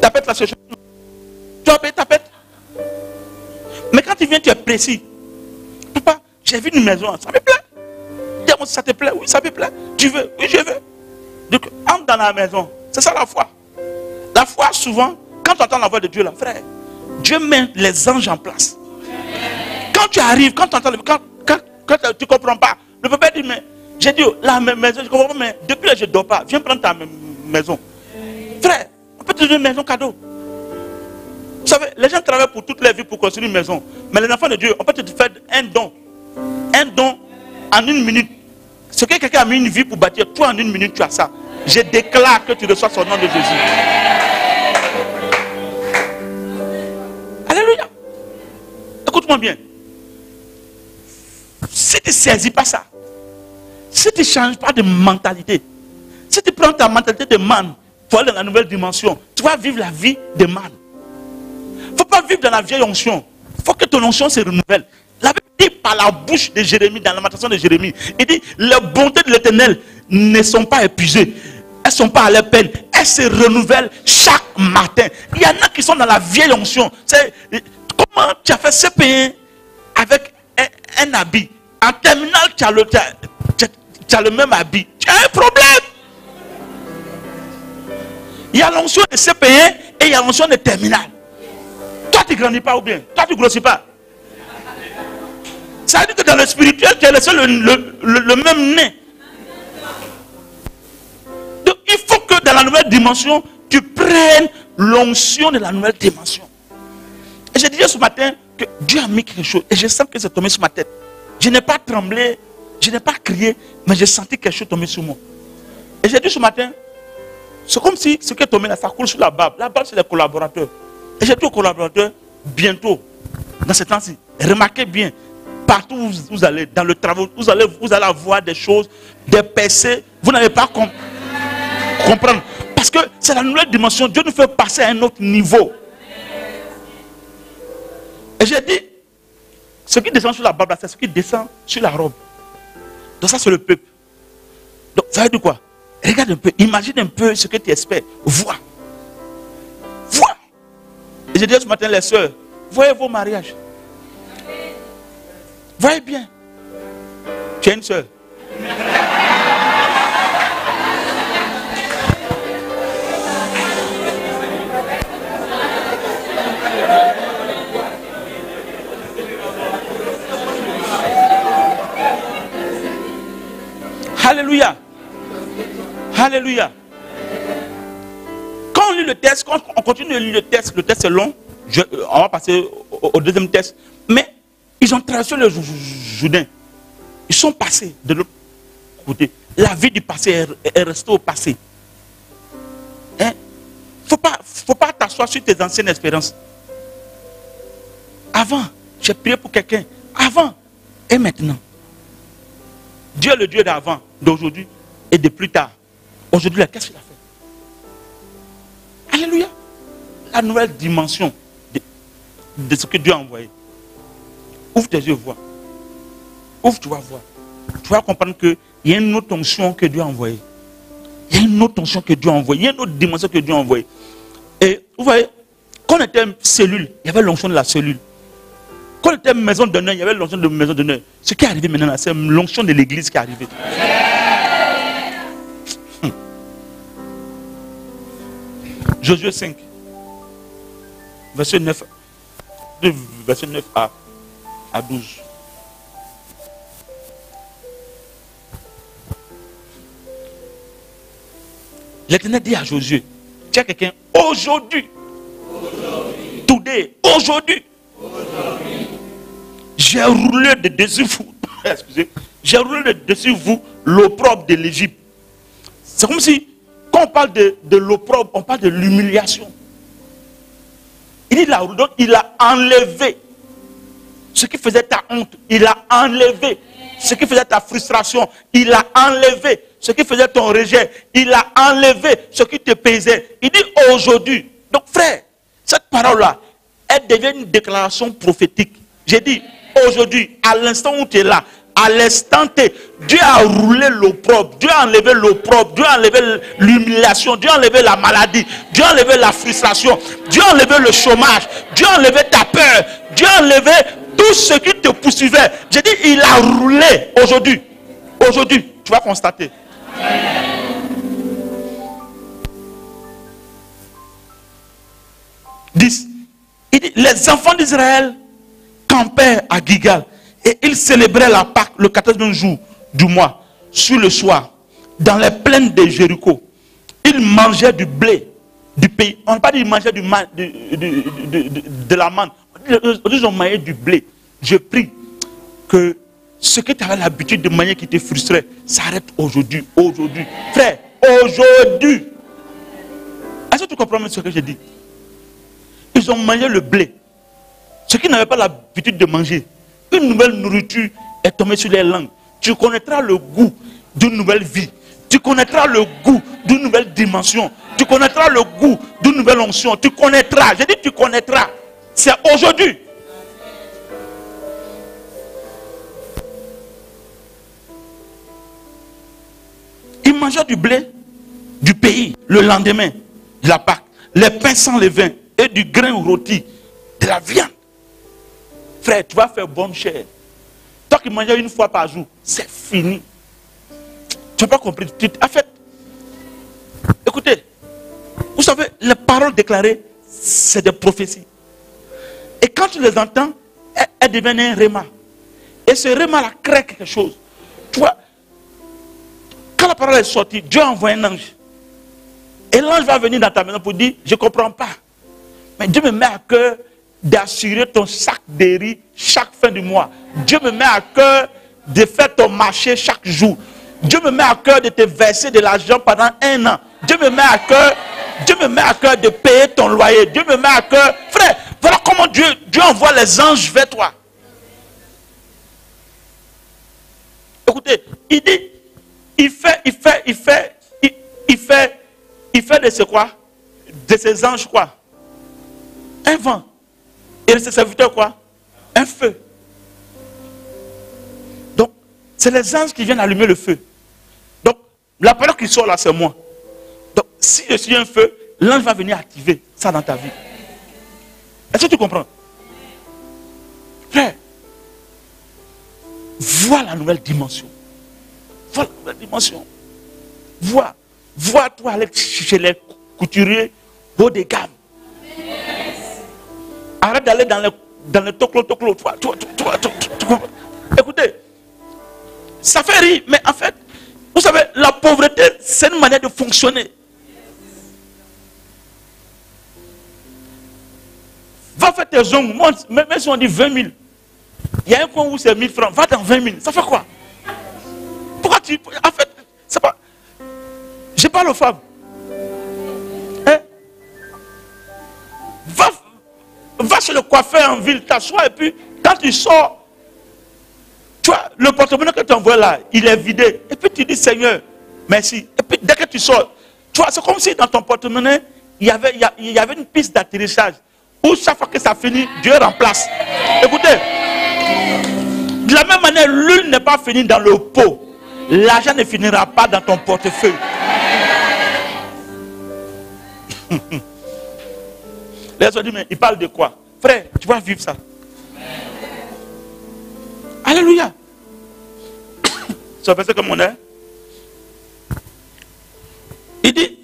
Tapette, là, c'est chaussure. Tu vas payer tapette. Mais quand tu viens, tu es précis. Papa, j'ai vu une maison, ça me plaît. Dis-moi si ça te plaît. Oui, ça me plaît. Tu veux? Oui, je veux. Donc, entre dans la maison. C'est ça la foi. La foi, souvent, quand tu entends la voix de Dieu, là, frère, Dieu met les anges en place. Quand tu arrives, quand tu entends, quand tu ne comprends pas, le papa dit, mais j'ai dit, la maison, je ne comprends pas, mais depuis là, je ne dors pas. Viens prendre ta maison. Frère, on peut te donner une maison cadeau. Vous savez, les gens travaillent pour toute leur vie pour construire une maison. Mais les enfants de Dieu, on peut te faire un don. Un don en une minute. Ce que quelqu'un a mis une vie pour bâtir, toi en une minute, tu as ça. Je déclare que tu reçois son nom de Jésus. Alléluia. Écoute-moi bien. Si tu ne saisis pas ça, si tu ne changes pas de mentalité, si tu prends ta mentalité de man pour aller dans la nouvelle dimension, tu vas vivre la vie de man. Il ne faut pas vivre dans la vieille onction. Il faut que ton onction se renouvelle. La Bible dit par la bouche de Jérémie, dans la lamentation de Jérémie, il dit, les bontés de l'Éternel ne sont pas épuisées. Elles ne sont pas à leur peine. Elles se renouvellent chaque matin. Il y en a qui sont dans la vieille onction. Comment tu as fait ce pays avec un habit? En terminale, tu as le même habit. Tu as un problème. Il y a l'onction de CPE et il y a l'onction de terminale. Toi, tu ne grandis pas ou bien? Toi, tu ne grossis pas. Ça veut dire que dans le spirituel, tu as laissé le même nez. Donc, il faut que dans la nouvelle dimension, tu prennes l'onction de la nouvelle dimension. Et je disais ce matin que Dieu a mis quelque chose. Et je sens que c'est tombé sur ma tête. Je n'ai pas tremblé, je n'ai pas crié, mais j'ai senti quelque chose tomber sur moi. Et j'ai dit ce matin, c'est comme si ce qui est tombé là, ça coule sur la barbe. La barbe, c'est les collaborateurs. Et j'ai dit aux collaborateurs, bientôt, dans ce temps-ci, remarquez bien, partout où vous allez, dans le travail, vous allez avoir des choses, des percées, vous n'allez pas comprendre. Parce que c'est la nouvelle dimension. Dieu nous fait passer à un autre niveau. Et j'ai dit, ce qui descend sur la barbe, c'est ce qui descend sur la robe. Donc ça, c'est le peuple. Donc, ça veut dire quoi? Regarde un peu, imagine un peu ce que tu espères. Vois. Vois. Et j'ai dit ce matin, les sœurs, voyez vos mariages. Voyez bien. Tu es une sœur. Alléluia. Alléluia. Quand on lit le texte, quand on continue de lire le texte est long. On va passer au deuxième texte. Mais ils ont traversé le Jourdain. Ils sont passés de l'autre côté. La vie du passé est restée au passé. Hein? Faut pas t'asseoir sur tes anciennes expériences. Avant, j'ai prié pour quelqu'un. Avant et maintenant. Dieu est le Dieu d'avant, d'aujourd'hui et de plus tard. Aujourd'hui, qu'est-ce qu'il a fait? Alléluia. La nouvelle dimension de ce que Dieu a envoyé. Ouvre tes yeux, vois. Ouvre, tu vas voir. Tu vas comprendre qu'il y a une autre onction que Dieu a envoyée. Il y a une autre onction que Dieu a envoyée. Il y a une autre dimension que Dieu a envoyée. Et vous voyez, quand on était cellule, il y avait l'onction de la cellule. Quand on était maison d'honneur, il y avait l'onction de maison d'honneur. Ce qui est arrivé maintenant, c'est l'onction de l'église qui est arrivée. Josué 5, verset 9 à 12. L'Éternel dit à Josué, tiens quelqu'un, aujourd'hui, today, aujourd'hui, j'ai roulé de dessus vous, excusez, j'ai roulé de dessus vous l'opprobre de l'Égypte. C'est comme si, quand on parle de l'opprobre, on parle de l'humiliation. Il dit là, donc il a enlevé ce qui faisait ta honte, il a enlevé ce qui faisait ta frustration, il a enlevé ce qui faisait ton rejet, il a enlevé ce qui te pesait. Il dit aujourd'hui, donc frère, cette parole-là, elle devient une déclaration prophétique. J'ai dit, aujourd'hui, à l'instant où tu es là, à l'instant T, Dieu a roulé l'opprobre, Dieu a enlevé l'opprobre, Dieu a enlevé l'humiliation, Dieu a enlevé la maladie, Dieu a enlevé la frustration, Dieu a enlevé le chômage, Dieu a enlevé ta peur, Dieu a enlevé tout ce qui te poursuivait. J'ai dit, il a roulé aujourd'hui. Aujourd'hui, tu vas constater. 10. Il dit, les enfants d'Israël campèrent à Gilgal et ils célébraient la Pâque le 14e jour du mois, sur le soir, dans les plaines de Jéricho. Ils mangeaient du blé du pays. On n'a pas dit qu'ils mangeaient de la manne. Ils ont mangé du blé. Je prie que ce que tu avais l'habitude de manger qui te frustrait s'arrête aujourd'hui. Aujourd'hui. Frère, aujourd'hui. Est-ce que tu comprends ce que je dis? Ils ont mangé le blé. Ceux qui n'avaient pas l'habitude de manger, une nouvelle nourriture est tombée sur les langues. Tu connaîtras le goût d'une nouvelle vie. Tu connaîtras le goût d'une nouvelle dimension. Tu connaîtras le goût d'une nouvelle onction. Tu connaîtras. J'ai dit tu connaîtras. C'est aujourd'hui. Ils mangeaient du blé du pays le lendemain de la Pâque. Les pains sans levain et du grain rôti, de la viande. Frère, tu vas faire bonne chair. Toi qui mangeais une fois par jour, c'est fini. Tu n'as pas compris. En fait, écoutez, vous savez, les paroles déclarées, c'est des prophéties. Et quand tu les entends, elles deviennent un réma. Et ce réma-là crée quelque chose. Tu vois, quand la parole est sortie, Dieu a envoyé un ange. Et l'ange va venir dans ta maison pour dire, je ne comprends pas. Mais Dieu me met à cœur d'assurer ton sac de riz chaque fin du mois. Dieu me met à cœur de faire ton marché chaque jour. Dieu me met à cœur de te verser de l'argent pendant 1 an. Dieu me met à cœur Dieu me met à cœur de payer ton loyer. Dieu me met à cœur. Frère, voilà comment Dieu envoie les anges vers toi. Écoutez, il dit, il fait de ce quoi? De ses anges quoi? Un vent. Et de ses serviteurs quoi? Un feu. Donc, c'est les anges qui viennent allumer le feu. Donc, la parole qui sort là, c'est moi. Donc, si je suis un feu, l'ange va venir activer ça dans ta vie. Est-ce que tu comprends? Frère, vois la nouvelle dimension. Vois la nouvelle dimension. Vois toi aller chez les couturiers haut de gamme. Arrête d'aller dans le toclo. Écoutez, ça fait rire, mais en fait, vous savez, la pauvreté, c'est une manière de fonctionner. Va faire tes ongles, même si on dit 20 000, il y a un coin où c'est 1000 francs, va dans 20 000, ça fait quoi? Pourquoi tu... En fait, c'est pas... Je parle aux femmes. Hein? Va chez le coiffeur en ville, t'assois et puis quand tu sors, tu vois, le porte-monnaie que tu envoies là, il est vidé. Et puis tu dis Seigneur, merci. Et puis dès que tu sors, tu vois, c'est comme si dans ton porte-monnaie, il y avait une piste d'atterrissage. Où chaque fois que ça finit, Dieu remplace. Écoutez, de la même manière, l'huile n'est pas finie dans le pot. L'argent ne finira pas dans ton portefeuille. Les gens disent, mais il parle de quoi? Frère, tu vas vivre ça. Alléluia. C'est verset comme on est. Il dit,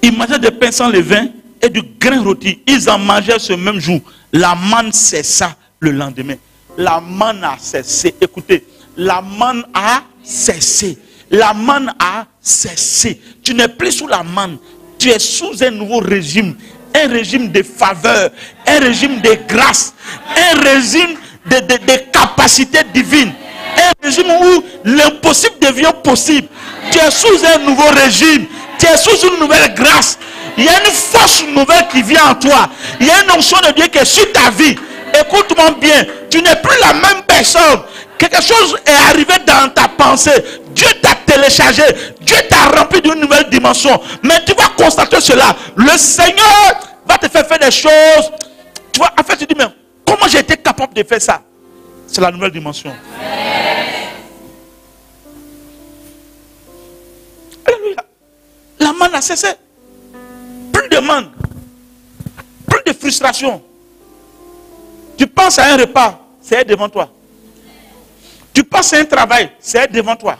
ils mangeaient des pains sans levain et du grain rôti. Ils en mangeaient ce même jour. La manne cessa le lendemain. La manne a cessé. Écoutez, la manne a cessé. La manne a cessé. Tu n'es plus sous la manne. Tu es sous un nouveau régime. Un régime de faveur. Un régime de grâce. Un régime de capacités divines. Un régime où l'impossible devient possible. Tu es sous un nouveau régime. Tu es sous une nouvelle grâce. Il y a une force nouvelle qui vient en toi. Il y a une onction de Dieu qui est sur ta vie. Écoute-moi bien. Tu n'es plus la même personne. Quelque chose est arrivé dans ta pensée. Dieu t'a téléchargé. Dieu t'a rempli d'une nouvelle dimension. Mais tu vas constater cela. Le Seigneur va te faire des choses. Tu vois, en fait, tu dis, mais comment j'ai été capable de faire ça? C'est la nouvelle dimension. Alléluia. La manne a cessé. Plus de manne. Plus de frustration. Tu penses à un repas, c'est devant toi. Tu penses à un travail, c'est devant toi.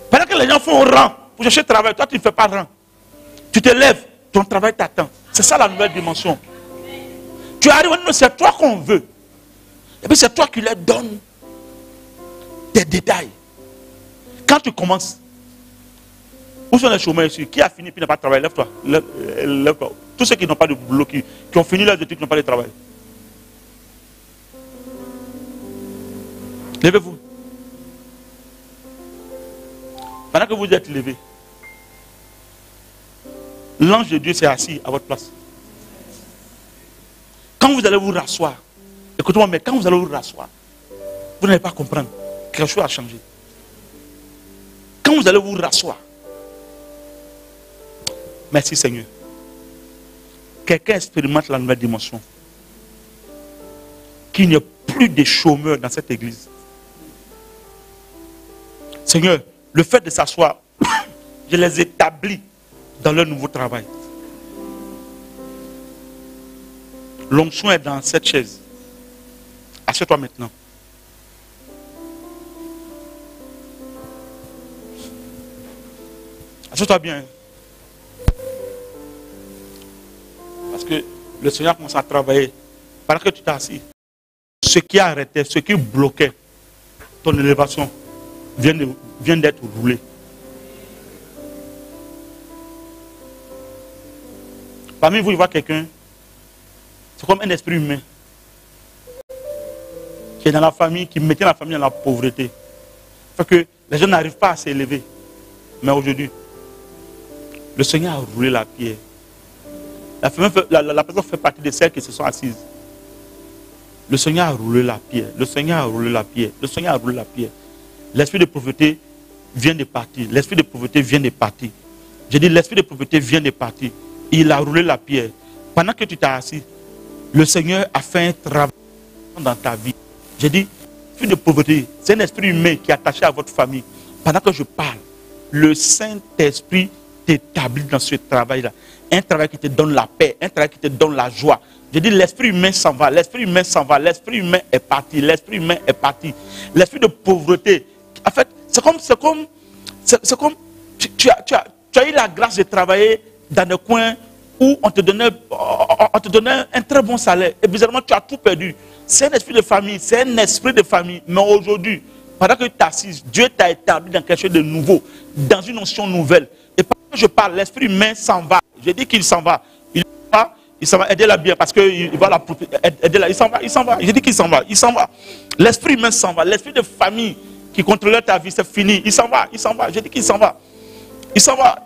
Pendant que les gens font rang pour chercher travail, toi tu ne fais pas rang. Tu te lèves, ton travail t'attend. C'est ça la nouvelle dimension. Tu arrives, c'est toi qu'on veut. Et puis c'est toi qui leur donnes des détails. Quand tu commences, où sont les chômeurs ici? Qui a fini puis n'a pas de travail? Lève-toi. Lève-toi. Tous ceux qui n'ont pas de boulot, qui ont fini leurs études, qui n'ont pas de travail. Levez-vous. Pendant que vous êtes levé, l'ange de Dieu s'est assis à votre place. Quand vous allez vous rasseoir, écoutez-moi, mais quand vous allez vous rasseoir, vous n'allez pas comprendre. Quelque chose a changé. Quand vous allez vous rasseoir, merci Seigneur. Quelqu'un expérimente la nouvelle dimension. Qu'il n'y ait plus de chômeurs dans cette église. Seigneur, le fait de s'asseoir, je les établis dans leur nouveau travail. L'onction est dans cette chaise. Assieds-toi maintenant. Assieds-toi bien. Parce que le Seigneur commence à travailler. Pendant que tu t'es assis, ce qui arrêtait, ce qui bloquait ton élévation vient d'être roulé. Parmi vous, il voit quelqu'un, c'est comme un esprit humain qui est dans la famille, qui mettait la famille dans la pauvreté. Fait que les gens n'arrivent pas à s'élever. Mais aujourd'hui, Le Seigneur a roulé la pierre. La personne fait partie de celles qui se sont assises. Le Seigneur a roulé la pierre. Le Seigneur a roulé la pierre. Le Seigneur a roulé la pierre. L'esprit de pauvreté vient de partir. L'esprit de pauvreté vient de partir. J'ai dit l'esprit de pauvreté vient de partir. Il a roulé la pierre. Pendant que tu t'es assis, le Seigneur a fait un travail dans ta vie. J'ai dit, l'esprit de pauvreté, c'est un esprit humain qui est attaché à votre famille. Pendant que je parle, le Saint-Esprit t'établit dans ce travail-là. Un travail qui te donne la paix, un travail qui te donne la joie. Je dis, l'esprit humain s'en va, l'esprit humain s'en va, l'esprit humain est parti, l'esprit humain est parti. L'esprit de pauvreté, en fait, c'est comme tu as eu la grâce de travailler dans des coins où on te donnait un très bon salaire. Et bizarrement, tu as tout perdu. C'est un esprit de famille, c'est un esprit de famille. Mais aujourd'hui, pendant que tu t'assises, Dieu t'a établi dans quelque chose de nouveau, dans une notion nouvelle. Et pendant que je parle, l'esprit humain s'en va. Je dis qu'il s'en va. Il s'en va aider la bien parce qu'il va la aider la. Il s'en va. Je dis qu'il s'en va. Il s'en va. L'esprit humain s'en va. L'esprit de famille qui contrôlait ta vie, c'est fini. Il s'en va. Je dis qu'il s'en va. Il s'en va.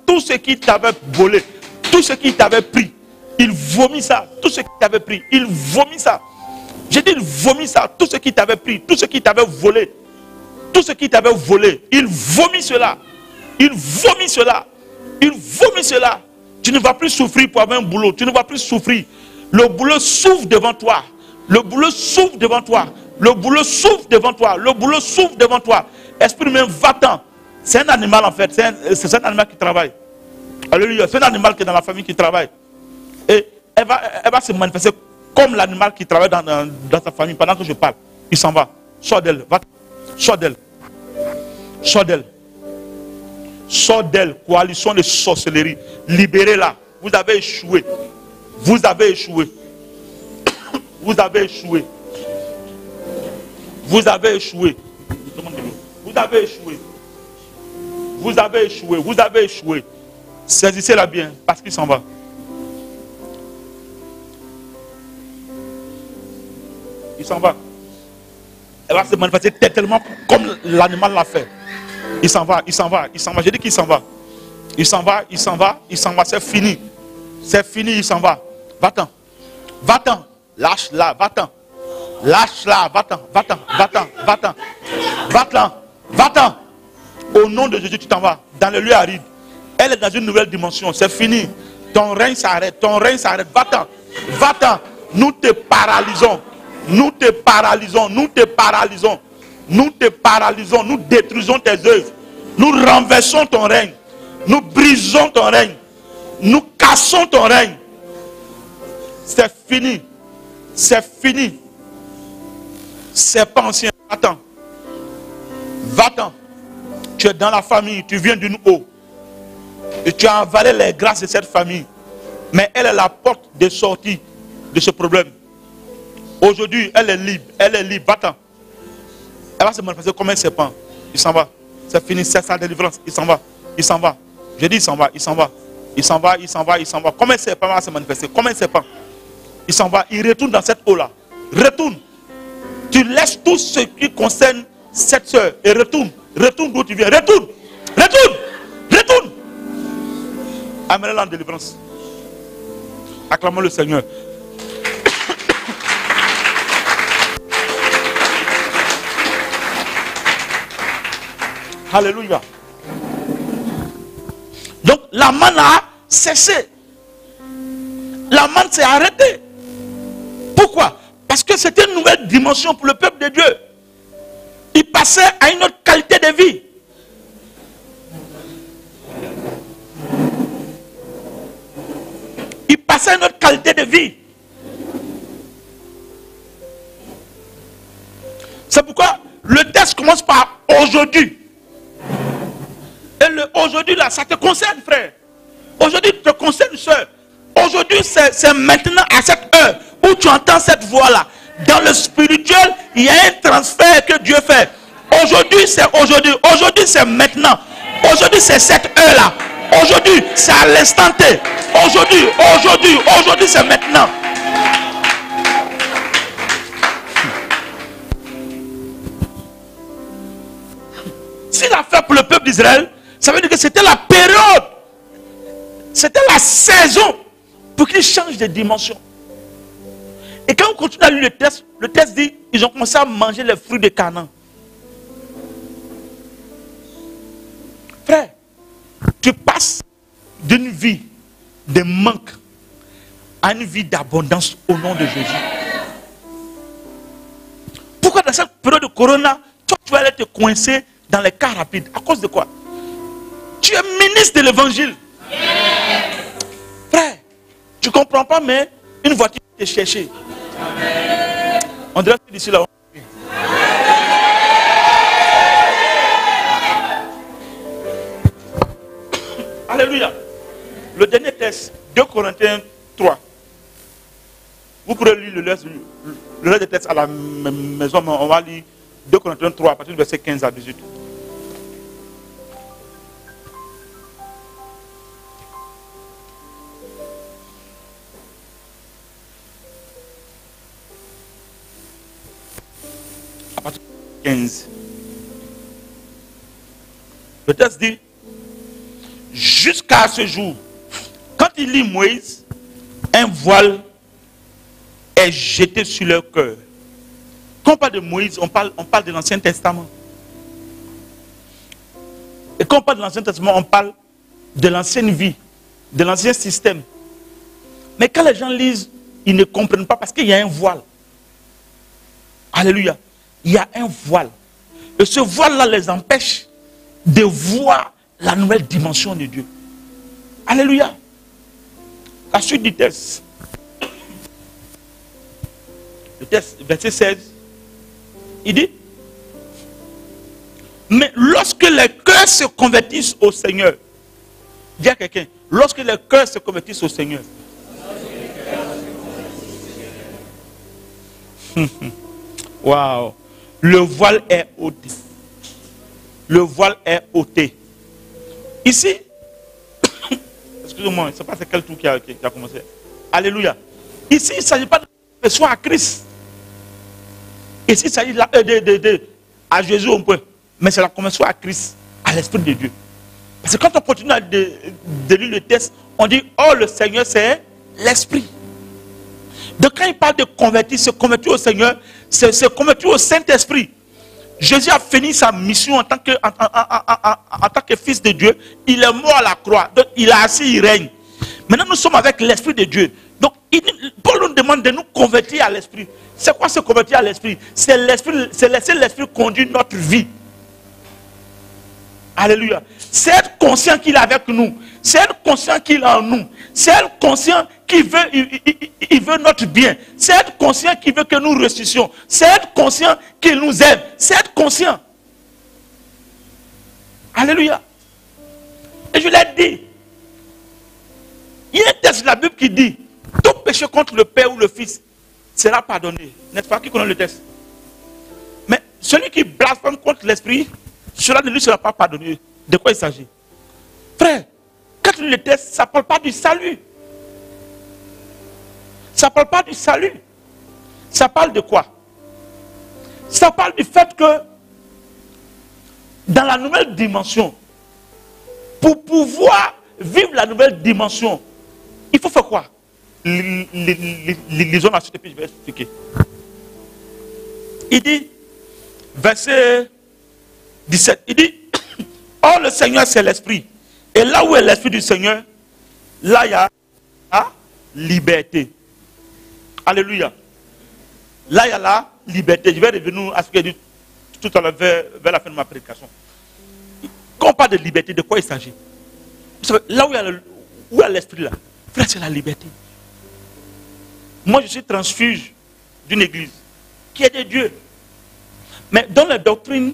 Tout ce qui t'avait volé, tout ce qui t'avait pris, il vomit ça. Tout ce qui t'avait pris, il vomit ça. J'ai dit, il vomit ça. Tout ce qui t'avait pris, tout ce qui t'avait volé, tout ce qui t'avait volé, il vomit cela. Il vomit cela. Tu ne vas plus souffrir pour avoir un boulot. Tu ne vas plus souffrir. Le boulot s'ouvre devant toi. Esprit humain, va-t'en. C'est un animal en fait. C'est un animal qui travaille. Alléluia. C'est un animal qui est dans la famille qui travaille. Et elle va se manifester comme l'animal qui travaille dans sa famille pendant que je parle. Il s'en va. Sors d'elle. Sors d'elle, coalition de sorcellerie. Libérez-la. Vous avez échoué. Saisissez-la bien parce qu'il s'en va. Il s'en va. Elle va se manifester tellement comme l'animal l'a fait. Il s'en va. J'ai dit qu'il s'en va. Il s'en va. C'est fini, il s'en va. Va-t'en. Lâche-la, va-t'en. Va-t'en. Au nom de Jésus, tu t'en vas. Dans le lieu aride. Elle est dans une nouvelle dimension. C'est fini. Ton règne s'arrête. Va-t'en. Nous te paralysons. Nous détruisons tes œuvres. Nous renversons ton règne. Nous brisons ton règne. Nous cassons ton règne. C'est fini. C'est pas ancien. Va-t'en. Tu es dans la famille. Tu viens d'une eau. Et tu as avalé les grâces de cette famille. Mais elle est la porte de sortie de ce problème. Aujourd'hui, elle est libre. Va-t'en. Elle va se manifester comme un serpent. Il s'en va. C'est fini. C'est sa délivrance. Il s'en va. Je dis il s'en va. Comme un serpent va se manifester. Comme un serpent. Il s'en va. Il retourne dans cette eau-là. Retourne. Tu laisses tout ce qui concerne cette soeur. Et retourne. Retourne d'où tu viens. Retourne. Amenez-la en délivrance. Acclamons le Seigneur. Alléluia. Donc la manne a cessé. La manne s'est arrêtée. Pourquoi? Parce que c'était une nouvelle dimension pour le peuple de Dieu. Il passait à une autre qualité de vie. À une autre qualité de vie. C'est pourquoi le texte commence par aujourd'hui. Et le aujourd'hui là, ça te concerne, frère. Aujourd'hui, te concerne, soeur. Aujourd'hui, c'est maintenant à cette heure où tu entends cette voix-là. Dans le spirituel, il y a un transfert que Dieu fait. Aujourd'hui, c'est aujourd'hui. Aujourd'hui, c'est maintenant. Aujourd'hui, c'est cette heure-là. Aujourd'hui, c'est à l'instant T. Aujourd'hui, c'est maintenant. S'il a fait pour le peuple d'Israël, ça veut dire que c'était la période c'était la saison pour qu'ils changent de dimension. Et quand on continue à lire le texte dit, ils ont commencé à manger les fruits de Canaan. Frère, tu passes d'une vie de manque à une vie d'abondance au nom de Jésus. Pourquoi dans cette période de corona, toi, tu vas aller te coincer dans les cas rapides? À cause de quoi? Tu es ministre de l'évangile. Frère, tu ne comprends pas, mais une voiture te chercher. On dirait que d'ici là. Alléluia. Le dernier texte, 2 Corinthiens 3. Vous pourrez lire le reste des textes à la maison, mais on va lire 2 Corinthiens 3 à partir du verset 15 à 18. À partir du 15. Le texte dit, jusqu'à ce jour, quand il lit Moïse, un voile est jeté sur leur cœur. Quand on parle de Moïse, on parle de l'Ancien Testament. Et quand on parle de l'Ancien Testament, on parle de l'ancienne vie, de l'ancien système. Mais quand les gens lisent, ils ne comprennent pas parce qu'il y a un voile. Alléluia. Il y a un voile. Et ce voile-là les empêche de voir la nouvelle dimension de Dieu. Alléluia. La suite du texte. Le texte, verset 16. Il dit, mais lorsque les cœurs se convertissent au Seigneur, dis à quelqu'un, lorsque les cœurs se convertissent au Seigneur, waouh, le voile est ôté. Le voile est ôté. Ici, excusez-moi, je ne sais pas c'est quel tour qui a commencé. Alléluia. Ici, il ne s'agit pas de conversion à Christ. Ici, il s'agit à Jésus au point. Mais c'est la conversion à Christ, à l'Esprit de Dieu. Parce que quand on continue de lire le texte, on dit, oh, le Seigneur, c'est l'Esprit. Donc quand il parle de convertir, se convertir au Seigneur, c'est se convertir au Saint-Esprit. Jésus a fini sa mission en tant que fils de Dieu. Il est mort à la croix. Donc il est assis, il règne. Maintenant nous sommes avec l'Esprit de Dieu. Donc Paul nous demande de nous convertir à l'Esprit. C'est quoi se convertir à l'Esprit? C'est laisser l'Esprit conduire notre vie. Alléluia. C'est être conscient qu'il est avec nous. C'est être conscient qu'il est en nous. C'est être conscient qu'il veut notre bien. C'est être conscient qu'il veut que nous ressuscitions. C'est être conscient qu'il nous aime. C'est être conscient. Alléluia. Et je l'ai dit. Il y a un texte de la Bible qui dit, tout péché contre le Père ou le Fils sera pardonné. N'est-ce pas? Qui connaît le texte? Mais celui qui blasphème contre l'Esprit, cela ne lui sera pas pardonné. De quoi il s'agit? Frère, quand tu lis le texte, ça ne parle pas du salut. Ça ne parle pas du salut. Ça parle de quoi? Ça parle du fait que dans la nouvelle dimension, pour pouvoir vivre la nouvelle dimension, il faut faire quoi? Lisons la suite et puis je vais expliquer. Il dit, verset 17, il dit, oh le Seigneur c'est l'Esprit. Et là où est l'Esprit du Seigneur, là il y a la liberté. Alléluia. Là il y a la liberté. Je vais revenir à ce que j'ai dit tout à l'heure vers la fin de ma prédication. Quand on parle de liberté, de quoi il s'agit? Là où il y a l'Esprit là, frère, c'est la liberté. Moi je suis transfuge d'une église qui est de Dieu. Mais dans la doctrine,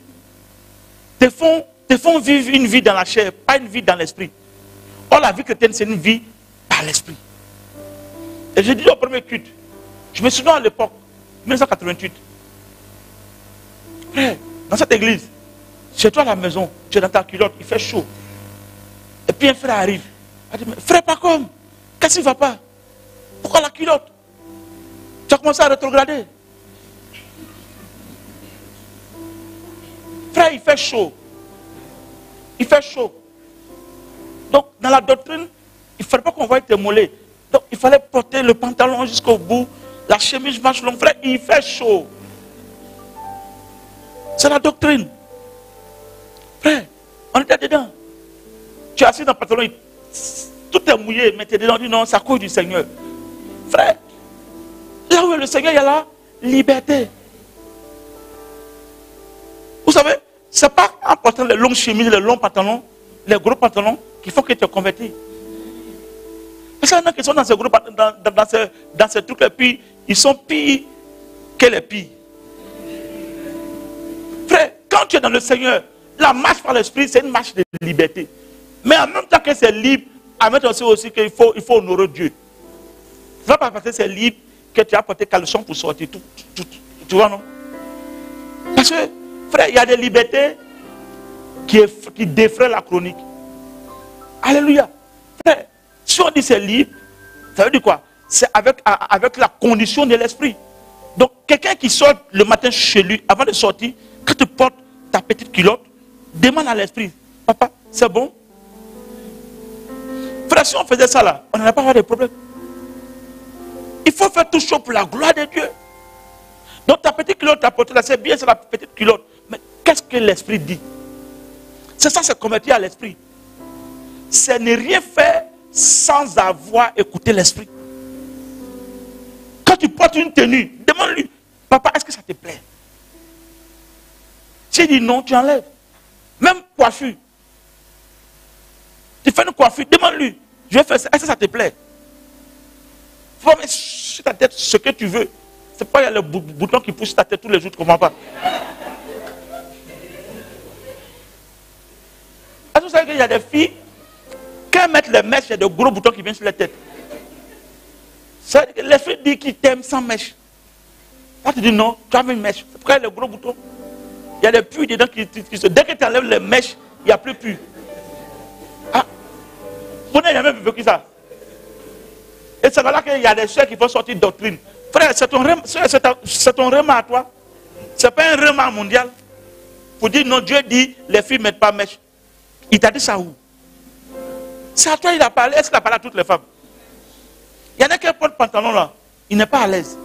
te font vivre une vie dans la chair, pas une vie dans l'esprit. Or, la vie chrétienne, c'est une vie par l'esprit. Et je dis au premier culte, je me souviens à l'époque, 1988, frère, dans cette église, chez toi à la maison, tu es dans ta culotte, il fait chaud. Et puis un frère arrive. Il dit, frère, pas comme, qu'est-ce qui ne va pas? Pourquoi la culotte? Tu as commencé à rétrograder. Frère, il fait chaud. Il fait chaud. Donc, dans la doctrine, il ne fallait pas qu'on voie tes mollets. Donc il fallait porter le pantalon jusqu'au bout, la chemise manche longue. Frère, il fait chaud. C'est la doctrine. Frère, on était dedans. Tu es assis dans le pantalon, tout est mouillé, mais tu es dedans, tu dis non, c'est à cause du Seigneur. Frère, là où est le Seigneur, il y a la liberté. Vous savez, ce n'est pas en portant les longues chemises, les longs pantalons, les gros pantalons, qu'il faut que tu te convertis. Parce qu'il y en a qui sont dans ces groupes, dans ces trucs, et puis ils sont pires que les pires. Frère, quand tu es dans le Seigneur, la marche par l'esprit, c'est une marche de liberté. Mais en même temps que c'est libre, à mettre aussi qu'il faut honorer Dieu. Ce n'est pas parce que c'est libre que tu as porté caleçon pour sortir. Tu vois, non? Parce que, frère, il y a des libertés qui défraient la chronique. Alléluia. Frère, si on dit c'est libre, ça veut dire quoi? C'est avec la condition de l'esprit. Donc, quelqu'un qui sort le matin chez lui, avant de sortir, quand tu portes ta petite culotte, demande à l'esprit, papa, c'est bon? Frère, si on faisait ça là, on n'allait pas avoir de problème. Il faut faire tout chaud pour la gloire de Dieu. Donc ta petite culotte, ta portée là, c'est bien, c'est la petite culotte. Mais qu'est-ce que l'esprit dit? C'est ça, c'est convertir à l'esprit. C'est ne rien faire sans avoir écouté l'esprit. Quand tu portes une tenue, demande-lui, papa, est-ce que ça te plaît? S'il dit non, tu enlèves. Même coiffure. Tu fais une coiffure, demande-lui, je vais faire ça, est-ce que ça te plaît? Il faut mettre sur ta tête ce que tu veux. C'est pas il y a le bouton qui pousse ta tête tous les jours, tu ne comprends pas. Est-ce que vous savez qu'il y a des filles, quand elles mettent les mèches, il y a de gros boutons qui viennent sur la tête. Ça veut dire que l'esprit dit qu'il t'aime sans mèche. Quand tu dis non, tu as une mèche. C'est pourquoi il y a le gros bouton. Il y a des puits dedans qui se... Dès que tu enlèves les mèches, il n'y a plus de puits. Ah, vous n'avez jamais vécu ça. Et c'est là qu'il y a des soeurs qui vont sortir de doctrine. Frère, c'est ton remords à toi. Ce n'est pas un remords mondial. Pour dire non, Dieu dit, les filles ne mettent pas mèche. Il t'a dit ça où? C'est à toi il a parlé. Est-ce qu'il a parlé à toutes les femmes? Il y en a qui portent pantalon là. Il n'est pas à l'aise.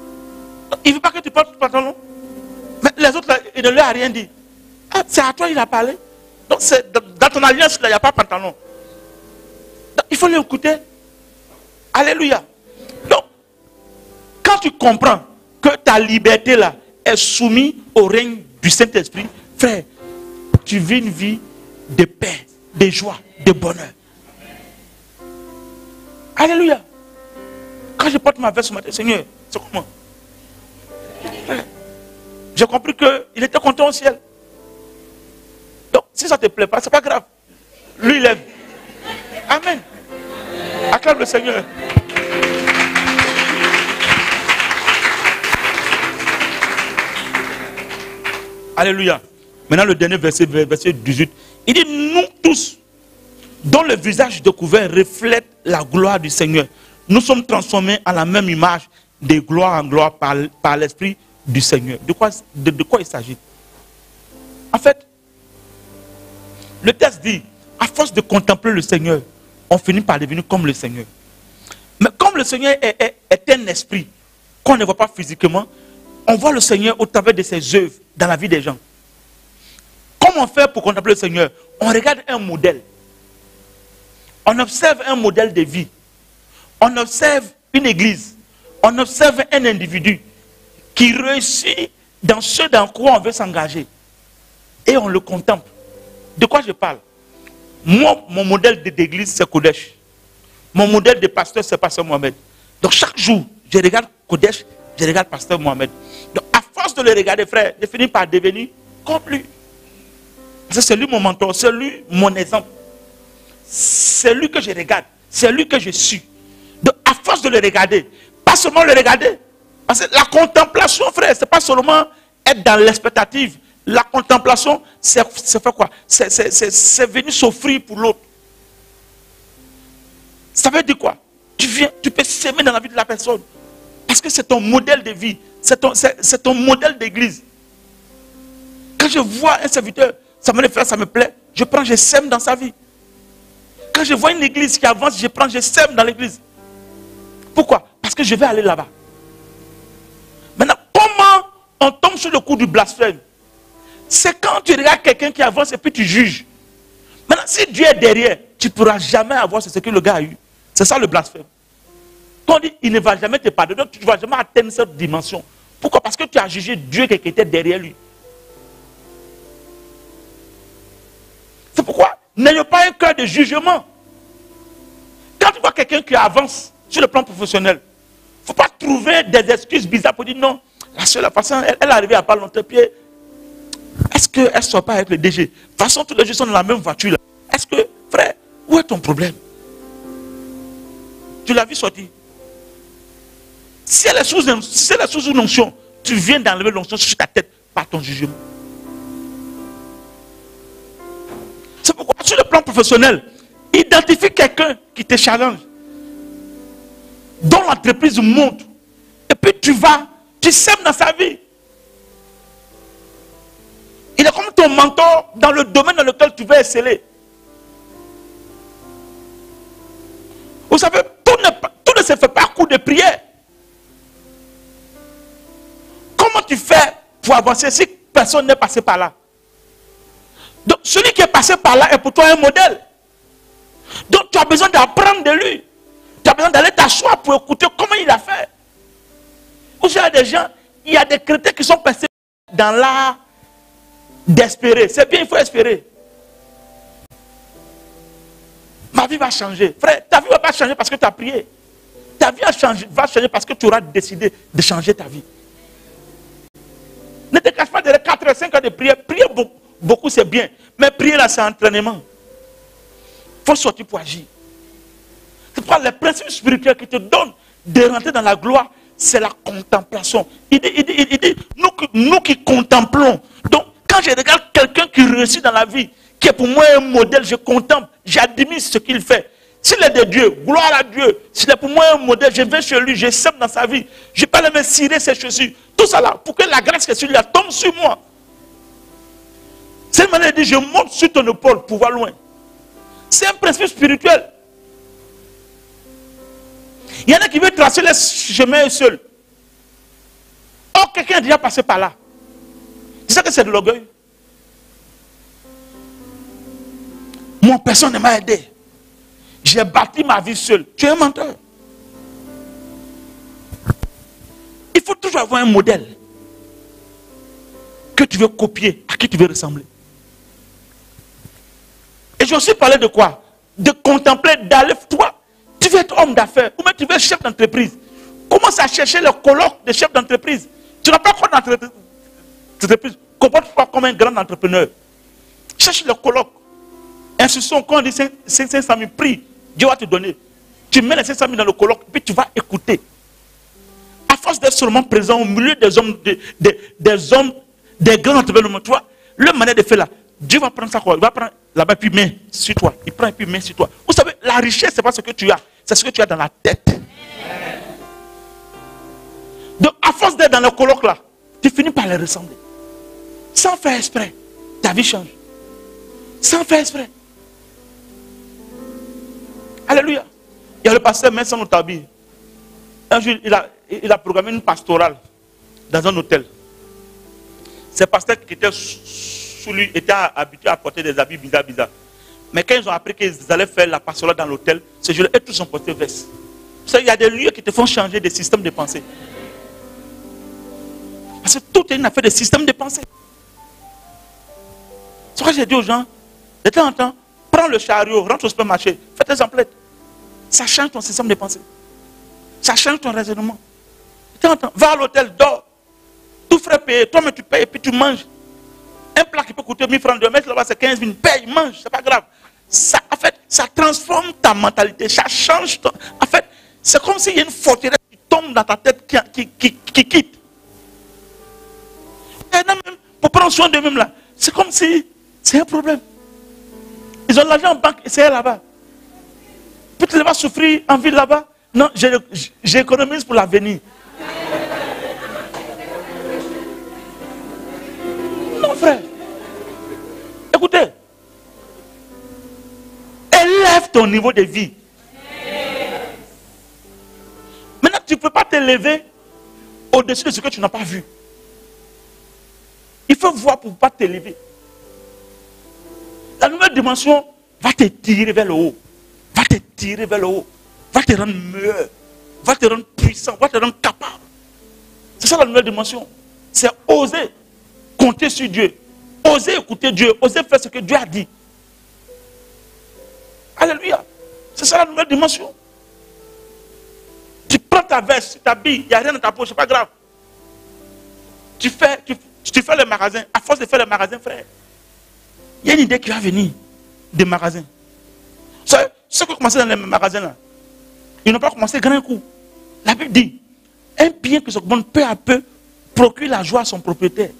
Il ne veut pas que tu portes pantalon. Mais les autres là, il ne leur a rien dit. Ah, c'est à toi il a parlé. Donc dans ton alliance là, il n'y a pas pantalon. Donc, il faut l'écouter. Alléluia. Donc, quand tu comprends que ta liberté là est soumise au règne du Saint-Esprit, frère, tu vis une vie de paix, de joie, de bonheur. Alléluia. Quand je porte ma veste ce matin, Seigneur, c'est comment? Frère, j'ai compris qu'il était content au ciel. Donc, si ça ne te plaît pas, ce n'est pas grave. Lui, il aime. Amen. Acclame le Seigneur. Alléluia. Maintenant le dernier verset, verset 18. Il dit, nous tous, dont le visage découvert reflète la gloire du Seigneur, nous sommes transformés en la même image de gloire en gloire par l'Esprit du Seigneur. De quoi il s'agit? En fait, le texte dit, à force de contempler le Seigneur, on finit par devenir comme le Seigneur. Mais comme le Seigneur est un esprit qu'on ne voit pas physiquement, on voit le Seigneur au travers de ses œuvres dans la vie des gens. Comment on fait pour contempler le Seigneur? On regarde un modèle. On observe un modèle de vie. On observe une église. On observe un individu qui réussit dans ce dans quoi on veut s'engager. Et on le contemple. De quoi je parle? Moi, mon modèle d'église, c'est Kodesh. Mon modèle de pasteur, c'est Pasteur Mohamed. Donc chaque jour, je regarde Kodesh, je regarde Pasteur Mohamed. Donc à force de le regarder, frère, je finis par devenir comme lui. C'est lui mon mentor, c'est lui mon exemple. C'est lui que je regarde, c'est lui que je suis. Donc à force de le regarder, pas seulement le regarder, parce que la contemplation, frère, c'est pas seulement être dans l'expectative. La contemplation, c'est faire quoi? C'est venir s'offrir pour l'autre. Ça veut dire quoi? Tu peux s'aimer dans la vie de la personne. Parce que c'est ton modèle de vie. C'est ton modèle d'église. Quand je vois un serviteur, ça me plaît, je prends, je sème dans sa vie. Quand je vois une église qui avance, je prends, je sème dans l'église. Pourquoi? Parce que je vais aller là-bas. Maintenant, comment on tombe sur le coup du blasphème? C'est quand tu regardes quelqu'un qui avance et puis tu juges. Maintenant, si Dieu est derrière, tu ne pourras jamais avoir ce que le gars a eu. C'est ça le blasphème. Quand on dit il ne va jamais te pardonner, tu ne vas jamais atteindre cette dimension. Pourquoi? Parce que tu as jugé Dieu qui était derrière lui. C'est pourquoi n'ayons pas un cœur de jugement. Quand tu vois quelqu'un qui avance sur le plan professionnel, il ne faut pas trouver des excuses bizarres pour dire non, la seule façon, elle est arrivée à pas longtemps pied. Est-ce qu'elle ne sort pas avec le DG? De toute façon, tous les gens sont dans la même voiture. Est-ce que, frère, où est ton problème? Tu l'as vu sortir. Si elle est sous une onction, tu viens d'enlever l'onction sur ta tête par ton jugement. C'est pourquoi, sur le plan professionnel, identifie quelqu'un qui te challenge, dont l'entreprise monte, et puis tu sèmes dans sa vie. Il est comme ton mentor dans le domaine dans lequel tu veux exceller. Vous savez, tout ne se fait pas à coup de prière. Comment tu fais pour avancer si personne n'est passé par là? Donc, celui qui est passé par là est pour toi un modèle. Donc, tu as besoin d'apprendre de lui. Tu as besoin d'aller t'asseoir pour écouter comment il a fait. Vous savez, des gens, il y a des chrétiens qui sont passés dans l'art d'espérer. C'est bien, il faut espérer. Ma vie va changer. Frère, ta vie ne va pas changer parce que tu as prié. Ta vie va changer parce que tu auras décidé de changer ta vie. Ne te cache pas derrière 4 ou 5 ans de prière. Prier beaucoup, c'est bien. Mais prier là, c'est un entraînement. Il faut sortir pour agir. C'est pourquoi les principes spirituels qui te donnent de rentrer dans la gloire, c'est la contemplation. Il dit nous qui contemplons. Donc, quand je regarde quelqu'un qui réussit dans la vie, qui est pour moi un modèle, je contemple, j'admire ce qu'il fait. S'il est de Dieu, gloire à Dieu. S'il est pour moi un modèle, je vais chez lui, je sème dans sa vie. Je ne vais pas le cirer ses chaussures. Tout ça là, pour que la grâce qui est sur lui tombe sur moi. C'est une manière de dire, je monte sur ton épaule pour voir loin. C'est un principe spirituel. Il y en a qui veulent tracer les chemins seuls. Or, quelqu'un est déjà passé par là. C'est ça que c'est de l'orgueil. Moi, personne ne m'a aidé. J'ai bâti ma vie seul. Tu es un menteur. Il faut toujours avoir un modèle que tu veux copier, à qui tu veux ressembler. Et je aussi parlé de quoi? De contempler, d'aller, toi, tu veux être homme d'affaires, ou même tu veux être chef d'entreprise. Commence à chercher le colloque de chef d'entreprise. Tu n'as pas encore d'entreprise. Comporte-toi comme un grand entrepreneur. Cherche le colloque. Instruction, quand on dit 500 000, prie, Dieu va te donner. Tu mets les 500 000 dans le colloque, puis tu vas écouter. À force d'être seulement présent au milieu des hommes, des grands entrepreneurs, tu vois, leur manière de faire là, Dieu va prendre ça, quoi. Il va prendre là-bas, puis met sur toi. Il prend et puis met sur toi. Vous savez, la richesse, ce n'est pas ce que tu as, c'est ce que tu as dans la tête. Donc, à force d'être dans le colloque là, tu finis par les ressembler. Sans faire exprès, ta vie change. Sans faire exprès. Alléluia. Il y a le pasteur Vincent Otabi. Un jour, il a programmé une pastorale dans un hôtel. Ces pasteurs qui étaient sous lui étaient habitués à porter des habits bizarres. Mais quand ils ont appris qu'ils allaient faire la pastorale dans l'hôtel, ce jour-là, tous ont porté veste. Vous savez, il y a des lieux qui te font changer de système de pensée. Parce que tout est une affaire de système de pensée. C'est pourquoi j'ai dit aux gens, de temps en temps, prends le chariot, rentre au supermarché, fais tes emplettes. Ça change ton système de pensée. Ça change ton raisonnement. De temps en temps, va à l'hôtel, dors. Tout frais payé, toi-même tu payes et puis tu manges. Un plat qui peut coûter 1000 francs, 2 mètres là-bas c'est 15 000, paye, mange, c'est pas grave. Ça, en fait, ça transforme ta mentalité, ça change ton... En fait, c'est comme s'il y a une forteresse qui tombe dans ta tête qui quitte. Et même, pour prendre soin d'eux-mêmes là, c'est comme si c'est un problème. Ils ont l'argent en banque et c'est là-bas. Puis tu vas souffrir en ville là-bas. Non, j'économise pour l'avenir. Non, frère. Écoutez. Élève ton niveau de vie. Maintenant, tu ne peux pas te lever au-dessus de ce que tu n'as pas vu. Il faut voir pour ne pas te lever. La nouvelle dimension va te tirer vers le haut. Va te tirer vers le haut. Va te rendre meilleur. Va te rendre puissant. Va te rendre capable. C'est ça la nouvelle dimension. C'est oser compter sur Dieu. Oser écouter Dieu. Oser faire ce que Dieu a dit. Alléluia. C'est ça la nouvelle dimension. Tu prends ta veste, tu t'habilles, il n'y a rien dans ta poche, c'est pas grave. Tu fais le magasin. À force de faire le magasin, frère, il y a une idée qui va venir des magasins. Ceux qui ont commencé dans les magasins là, ils n'ont pas commencé grand coup. La Bible dit, un bien qui s'augmente peu à peu procure la joie à son propriétaire.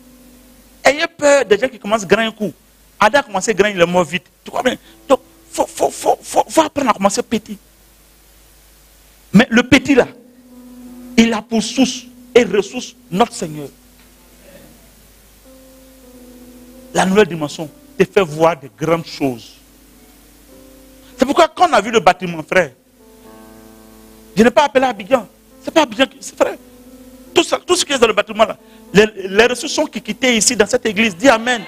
Ayez peur des gens qui commencent grand coup. Adam a commencé grand, il est mort vite. Tu comprends bien? Donc, faut apprendre à commencer petit. Mais le petit là, il a pour source et ressource notre Seigneur. La nouvelle dimension te fait voir de grandes choses. C'est pourquoi quand on a vu le bâtiment, frère, je n'ai pas appelé Abidjan. C'est pas Abidjan, c'est frère. Tout ce qui est dans le bâtiment là, les ressources sont qui quittaient ici dans cette église. Dis Amen.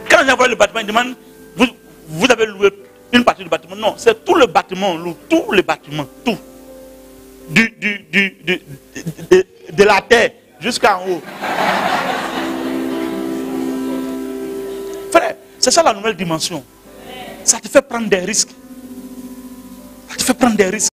Quand j'ai envoyé le bâtiment, il demande, vous avez loué une partie du bâtiment. Non, c'est tout le bâtiment, on loue, tout le bâtiment, tout. De la terre jusqu'en haut. Frère, c'est ça la nouvelle dimension. Ça te fait prendre des risques. Ça te fait prendre des risques.